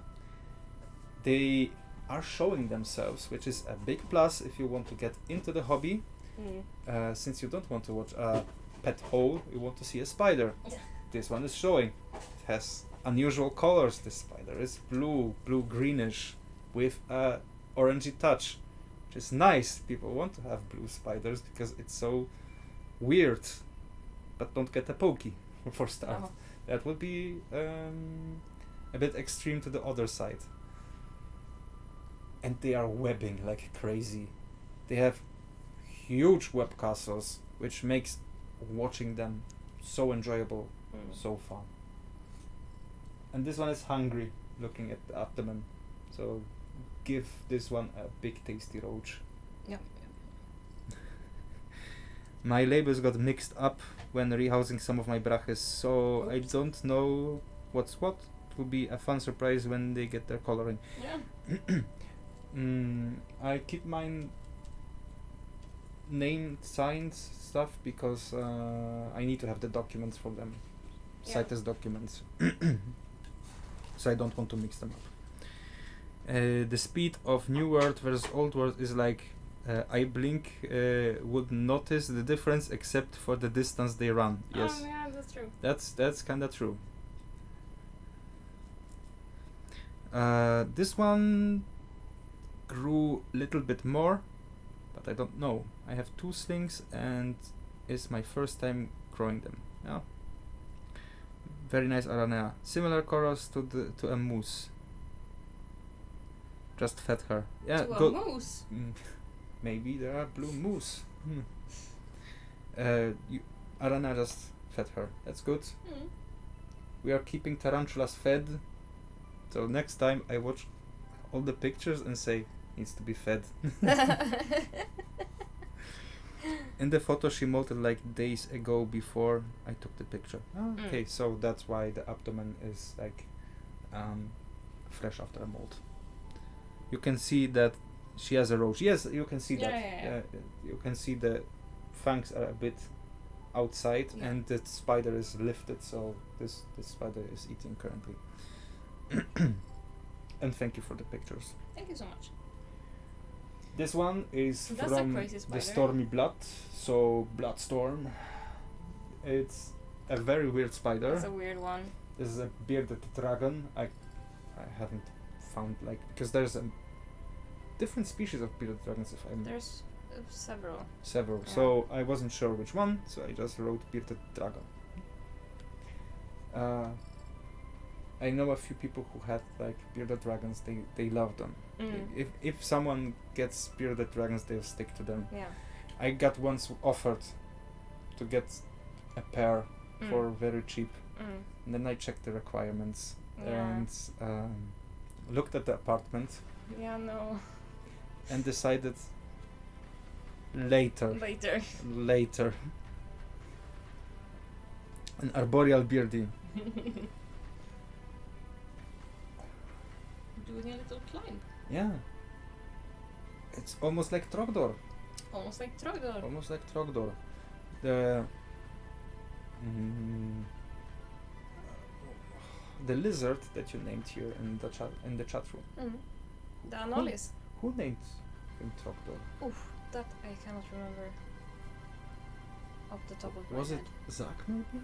They are showing themselves, which is a big plus if you want to get into the hobby. Since you don't want to watch a pet hole, you want to see a spider. This one is showing. It has unusual colors. This spider is blue greenish with a orangey touch, which is nice. People want to have blue spiders because it's so weird, but don't get a pokey for start. That would be a bit extreme to the other side. And they are webbing like crazy. They have huge web castles, which makes watching them so enjoyable, so fun. And this one is hungry, looking at the abdomen. So give this one a big tasty roach. Yeah. My labels got mixed up when rehousing some of my brachys, so I don't know what's what. It will be a fun surprise when they get their coloring. Yeah. I keep mine named, signed stuff because I need to have the documents for them, CITES documents. So I don't want to mix them up. The speed of new word versus old word is like I blink would notice the difference except for the distance they run. Yes. Yeah, that's true. That's kind of true. This one grew a little bit more, but I don't know. I have 2 slings and it's my first time growing them. Yeah. Very nice aranea. Similar colors to a moose. Just fed her. Yeah. To a moose. Maybe there are blue moose. Aranea just fed her. That's good. We are keeping tarantulas fed. So next time I watch all the pictures and say needs to be fed. In the photo she molted like days ago before I took the picture. Okay, so that's why the abdomen is like fresh after a molt. You can see that she has a roach. Yes, you can see that. Yeah. You can see the fangs are a bit outside and the spider is lifted, so this spider is eating currently. And thank you for the pictures. Thank you so much. This one is from the Stormy Blood, so Bloodstorm. It's a very weird spider. It's a weird one. This is a bearded dragon. I haven't found because there's a different species of bearded dragons. There's several. Yeah. So I wasn't sure which one, so I just wrote bearded dragon. I know a few people who had bearded dragons. They love them. If someone gets bearded dragons, they'll stick to them. Yeah. I got once offered to get a pair for very cheap, and then I checked the requirements and looked at the apartment. Yeah, no. And decided later. An arboreal beardy. Doing a little climb. Yeah. It's almost like Trogdor. Almost like Trogdor. The lizard that you named here in the chat room. The Anolis. Who named him Trogdor? Oof, that I cannot remember off the top of my head. Was it Zach maybe?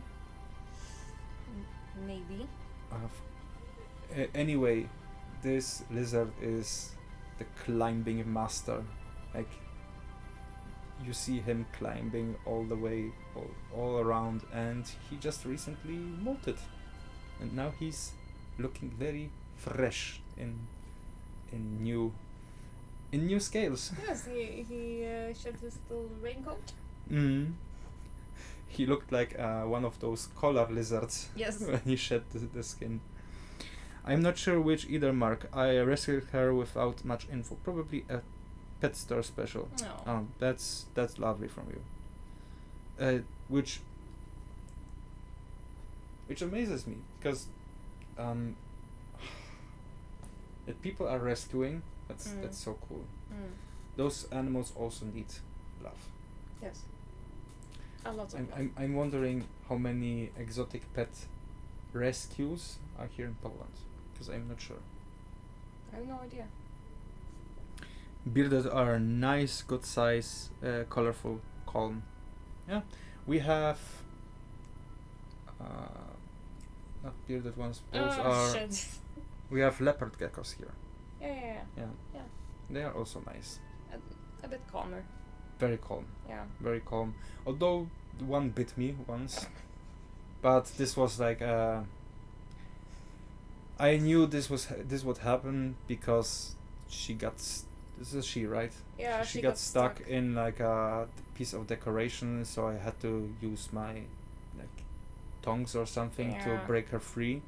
Maybe. Anyway, this lizard is the climbing master. You see him climbing all the way, all around, and he just recently molted, and now he's looking very fresh in new scales. Yes, he shed his little raincoat. He looked like one of those collar lizards. Yes. When he shed the skin. I'm not sure which either, Mark. I rescued her without much info. Probably a pet store special. No. That's lovely from you. Which amazes me, because that people are rescuing. That's so cool. Those animals also need love. Yes. A lot of love. I'm wondering how many exotic pet rescues are here in Poland, because I'm not sure. I have no idea. Bearded are nice, good size, colorful, calm. Yeah, we have not bearded ones. Those are. Shit. We have leopard geckos here. Yeah. They are also nice. A bit calmer. Very calm. Yeah. Very calm. Although one bit me once, but this was I knew this would happen because she got. This is she, right? Yeah. She got stuck in a piece of decoration, so I had to use my tongs or something to break her free.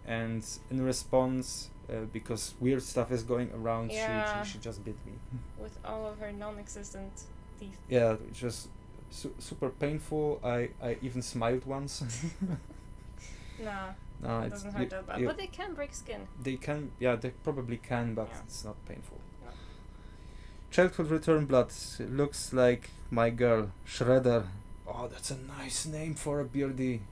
And in response, because weird stuff is going around, she just bit me. With all of her non-existent teeth. Yeah, it was super painful. I even smiled once. No, it doesn't hurt that bad. But they can break skin. They can, they probably can, but it's not painful. Yeah. Childhood Return Blood looks like my girl, Shredder. Oh, that's a nice name for a beardy.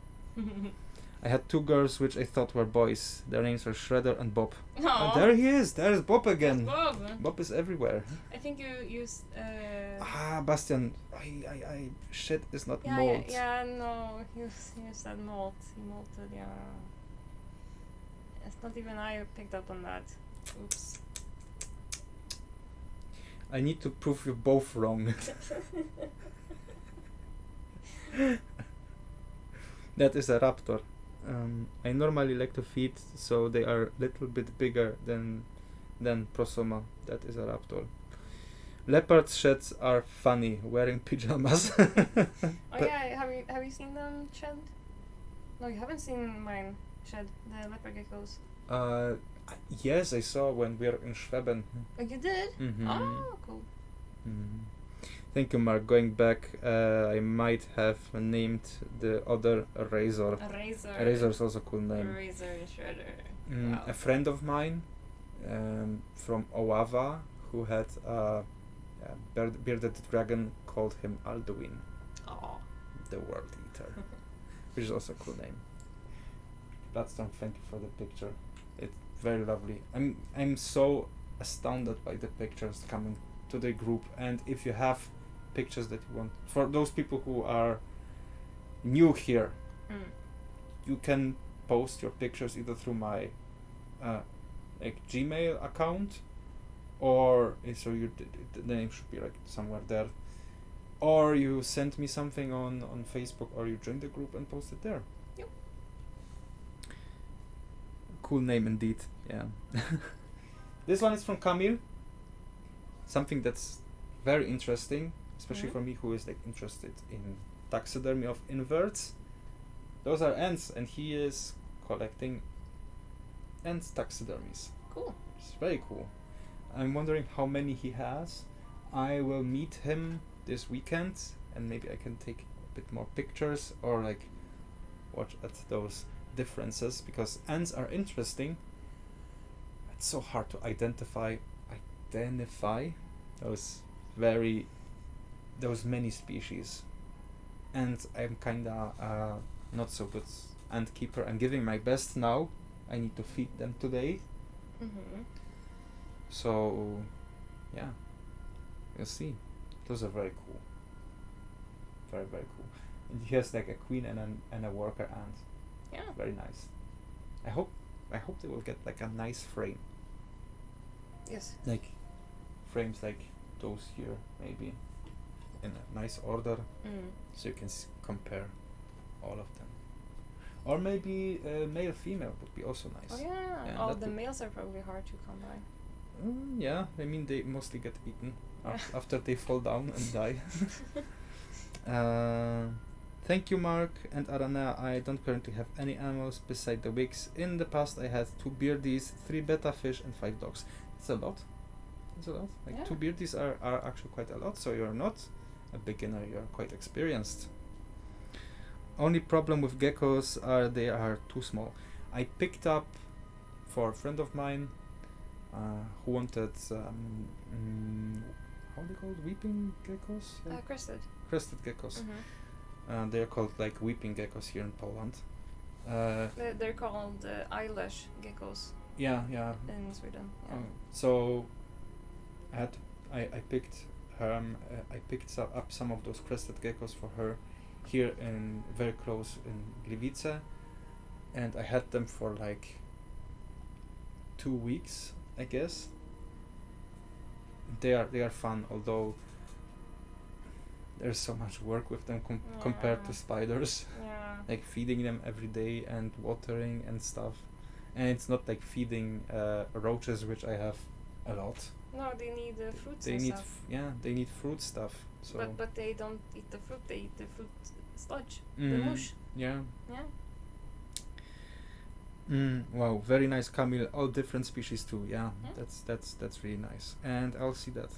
I had 2 girls which I thought were boys. Their names are Shredder and Bob. Aww. And there he is. There's Bob again. Bob. Bob is everywhere. I think you used. Bastian. I shit is not molt. Yeah, no. You said molt. He molted. It's not even I who picked up on that. Oops. I need to prove you both wrong. That is a raptor. I normally like to feed, so they are a little bit bigger than prosoma. That is a raptor. Leopard sheds are funny, wearing pajamas. Oh yeah, have you seen them shed? No, you haven't seen mine shed, the leopard geckos. Yes, I saw when we were in Schweben. Oh, you did? Mm-hmm. Oh, cool. Mm. Thank you, Mark. Going back, I might have named the other Razor. A Razor. A Razor is also a cool name. Razor and Shredder. Wow. A friend of mine from Oawa who had a bearded dragon called him Alduin. Oh. The World Eater. Which is also a cool name. Bloodstone, thank you for the picture. It's very lovely. I'm so astounded by the pictures coming to the group, and if you have pictures that you want, for those people who are new here, you can post your pictures either through my like Gmail account, or so the name should be like somewhere there, or you send me something on Facebook, or you join the group and post it there. Yep. Cool name indeed. Yeah. This one is from Kamil. Something that's very interesting, especially for me who is like interested in taxidermy of inverts. Those are ants, and he is collecting ant taxidermies. Cool. It's very cool. I'm wondering how many he has. I will meet him this weekend, and maybe I can take a bit more pictures or like watch at those differences, because ants are interesting. It's so hard to identify those many species, and I'm kinda not so good ant keeper. I'm giving my best now. I need to feed them today. So yeah, you'll see. Those are very cool. Very, very cool. And he has like a queen and a worker ant. Yeah. Very nice. I hope they will get like a nice frame. Yes. Like frames like those here, maybe in a nice order, so you can compare all of them. Or maybe male female would be also nice. Oh yeah. The males are probably hard to come by. Yeah, I mean they mostly get eaten after they fall down and die. Thank you, Mark and Arana. I don't currently have any animals beside the wigs. In the past I had 2 beardies, 3 betta fish and 5 dogs. It's a lot. It's a lot. Like 2 beardies are actually quite a lot, so you're not a beginner, you're quite experienced. Only problem with geckos are they are too small. I picked up for a friend of mine who wanted how are they called? Weeping geckos? Crested geckos. They're called like weeping geckos here in Poland. They're called eyelash geckos. Yeah. In Sweden. Yeah. So I picked up some of those crested geckos for her here in very close in Gliwice, and I had them for like 2 weeks, I guess. They are fun, although there's so much work with them compared to spiders. Yeah. Like feeding them every day and watering and stuff, and it's not like feeding roaches, which I have a lot. No, they need fruits. They and need stuff. they need fruit stuff. So but they don't eat the fruit. They eat the fruit sludge, the mush. Yeah. Yeah. Wow, very nice, Kamil. All different species too. Yeah, that's really nice. And I'll see that.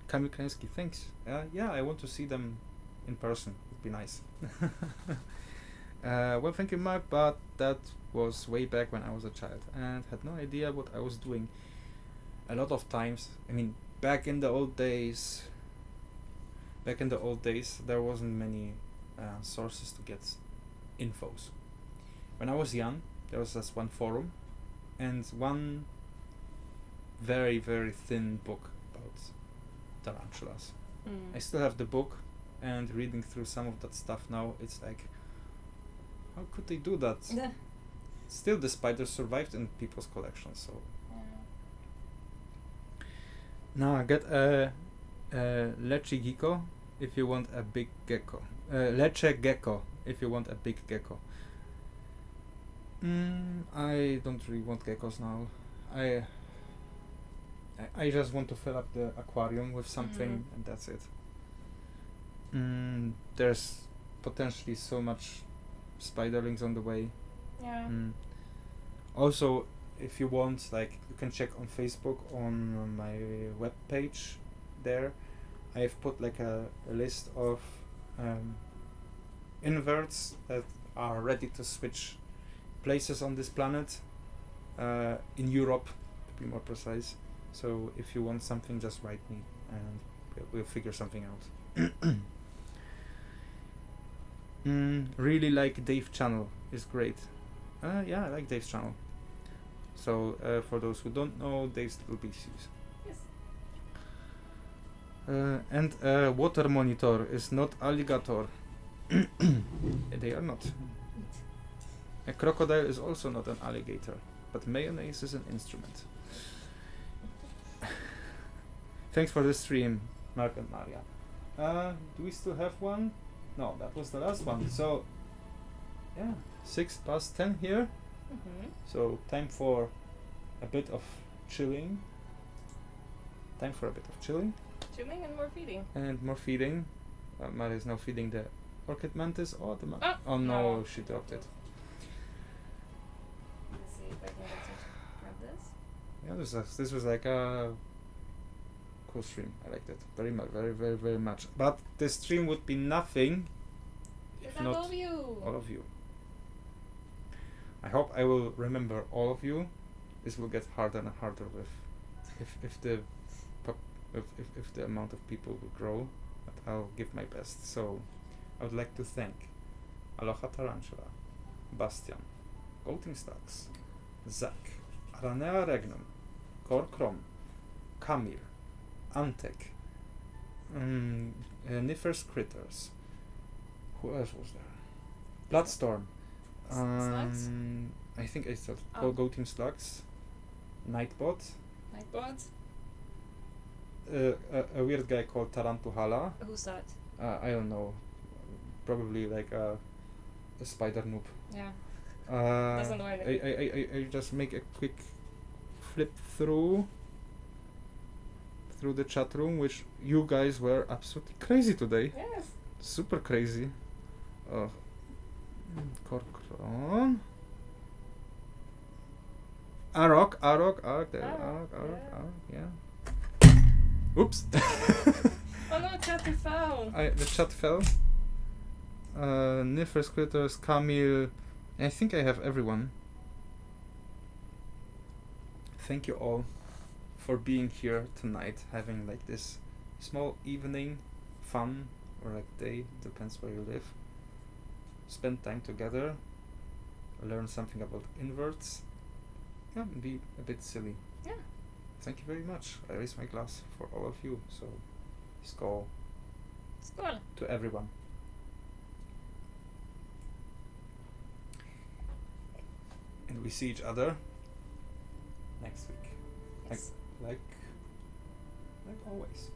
Kamil Krański, thanks. Yeah, I want to see them in person. It'd be nice. Well, thank you, Mark, but that was way back when I was a child and had no idea what I was doing. A lot of times, I mean, back in the old days, there wasn't many sources to get infos. When I was young, there was just one forum and one very, very thin book about tarantulas. I still have the book, and reading through some of that stuff now, it's like, how could they do that? still the spiders survived in people's collections. So now I get a leche gecko if you want a big gecko. Leche gecko if you want a big gecko. I don't really want geckos now. I just want to fill up the aquarium with something, and that's it. There's potentially so much spiderlings on the way. Yeah. Also, if you want, like, you can check on Facebook on my web page. There, I've put like a list of inverts that are ready to switch places on this planet, in Europe, to be more precise. So if you want something, just write me, and we'll figure something out. Really like Dave's channel. It's great. Yeah, I like Dave's channel. So for those who don't know, Dave's Little Beasties. Yes. And water monitor is not alligator. They are not. A crocodile is also not an alligator, but mayonnaise is an instrument. Thanks for the stream, Mark and Maria. Do we still have one? No, that was the last one. So, yeah, 10:06 here. So, time for a bit of chilling. Chilling and more feeding. And more feeding. Maria is now feeding the orchid mantis. Oh no, no, she dropped it. Let's see if I can get to grab this. Yeah, this was like a cool stream. I liked it very much, very much. But the stream would be nothing if not all of you. I hope I will remember all of you. This will get harder and harder with if the amount of people will grow. But I'll give my best. So I would like to thank Aloha Tarantula, Bastian, Golting Stacks, Zach, Aranea Regnum, Korkrom, Kamil, Antek, Nifers Critters. Who else was there? Bloodstorm. Slugs? I think I said Go Team Slugs. Nightbot. A weird guy called Tarantula. Who's that? I don't know. Probably like a spider noob. Yeah. Doesn't know anything. I just make a quick flip through the chat room, which you guys were absolutely crazy today. Yes. Super crazy. Korkron. Arok, yeah. Oops. Oh no, chat fell. The chat fell. Nifers, Critters, Kamil. I think I have everyone. Thank you all for being here tonight, having like this small evening fun, or like day, depends where you live. Spend time together, learn something about inverts, yeah, and be a bit silly. Yeah. Thank you very much. I raise my glass for all of you, so skål. Skål. To everyone. And we see each other next week. Yes. Like always.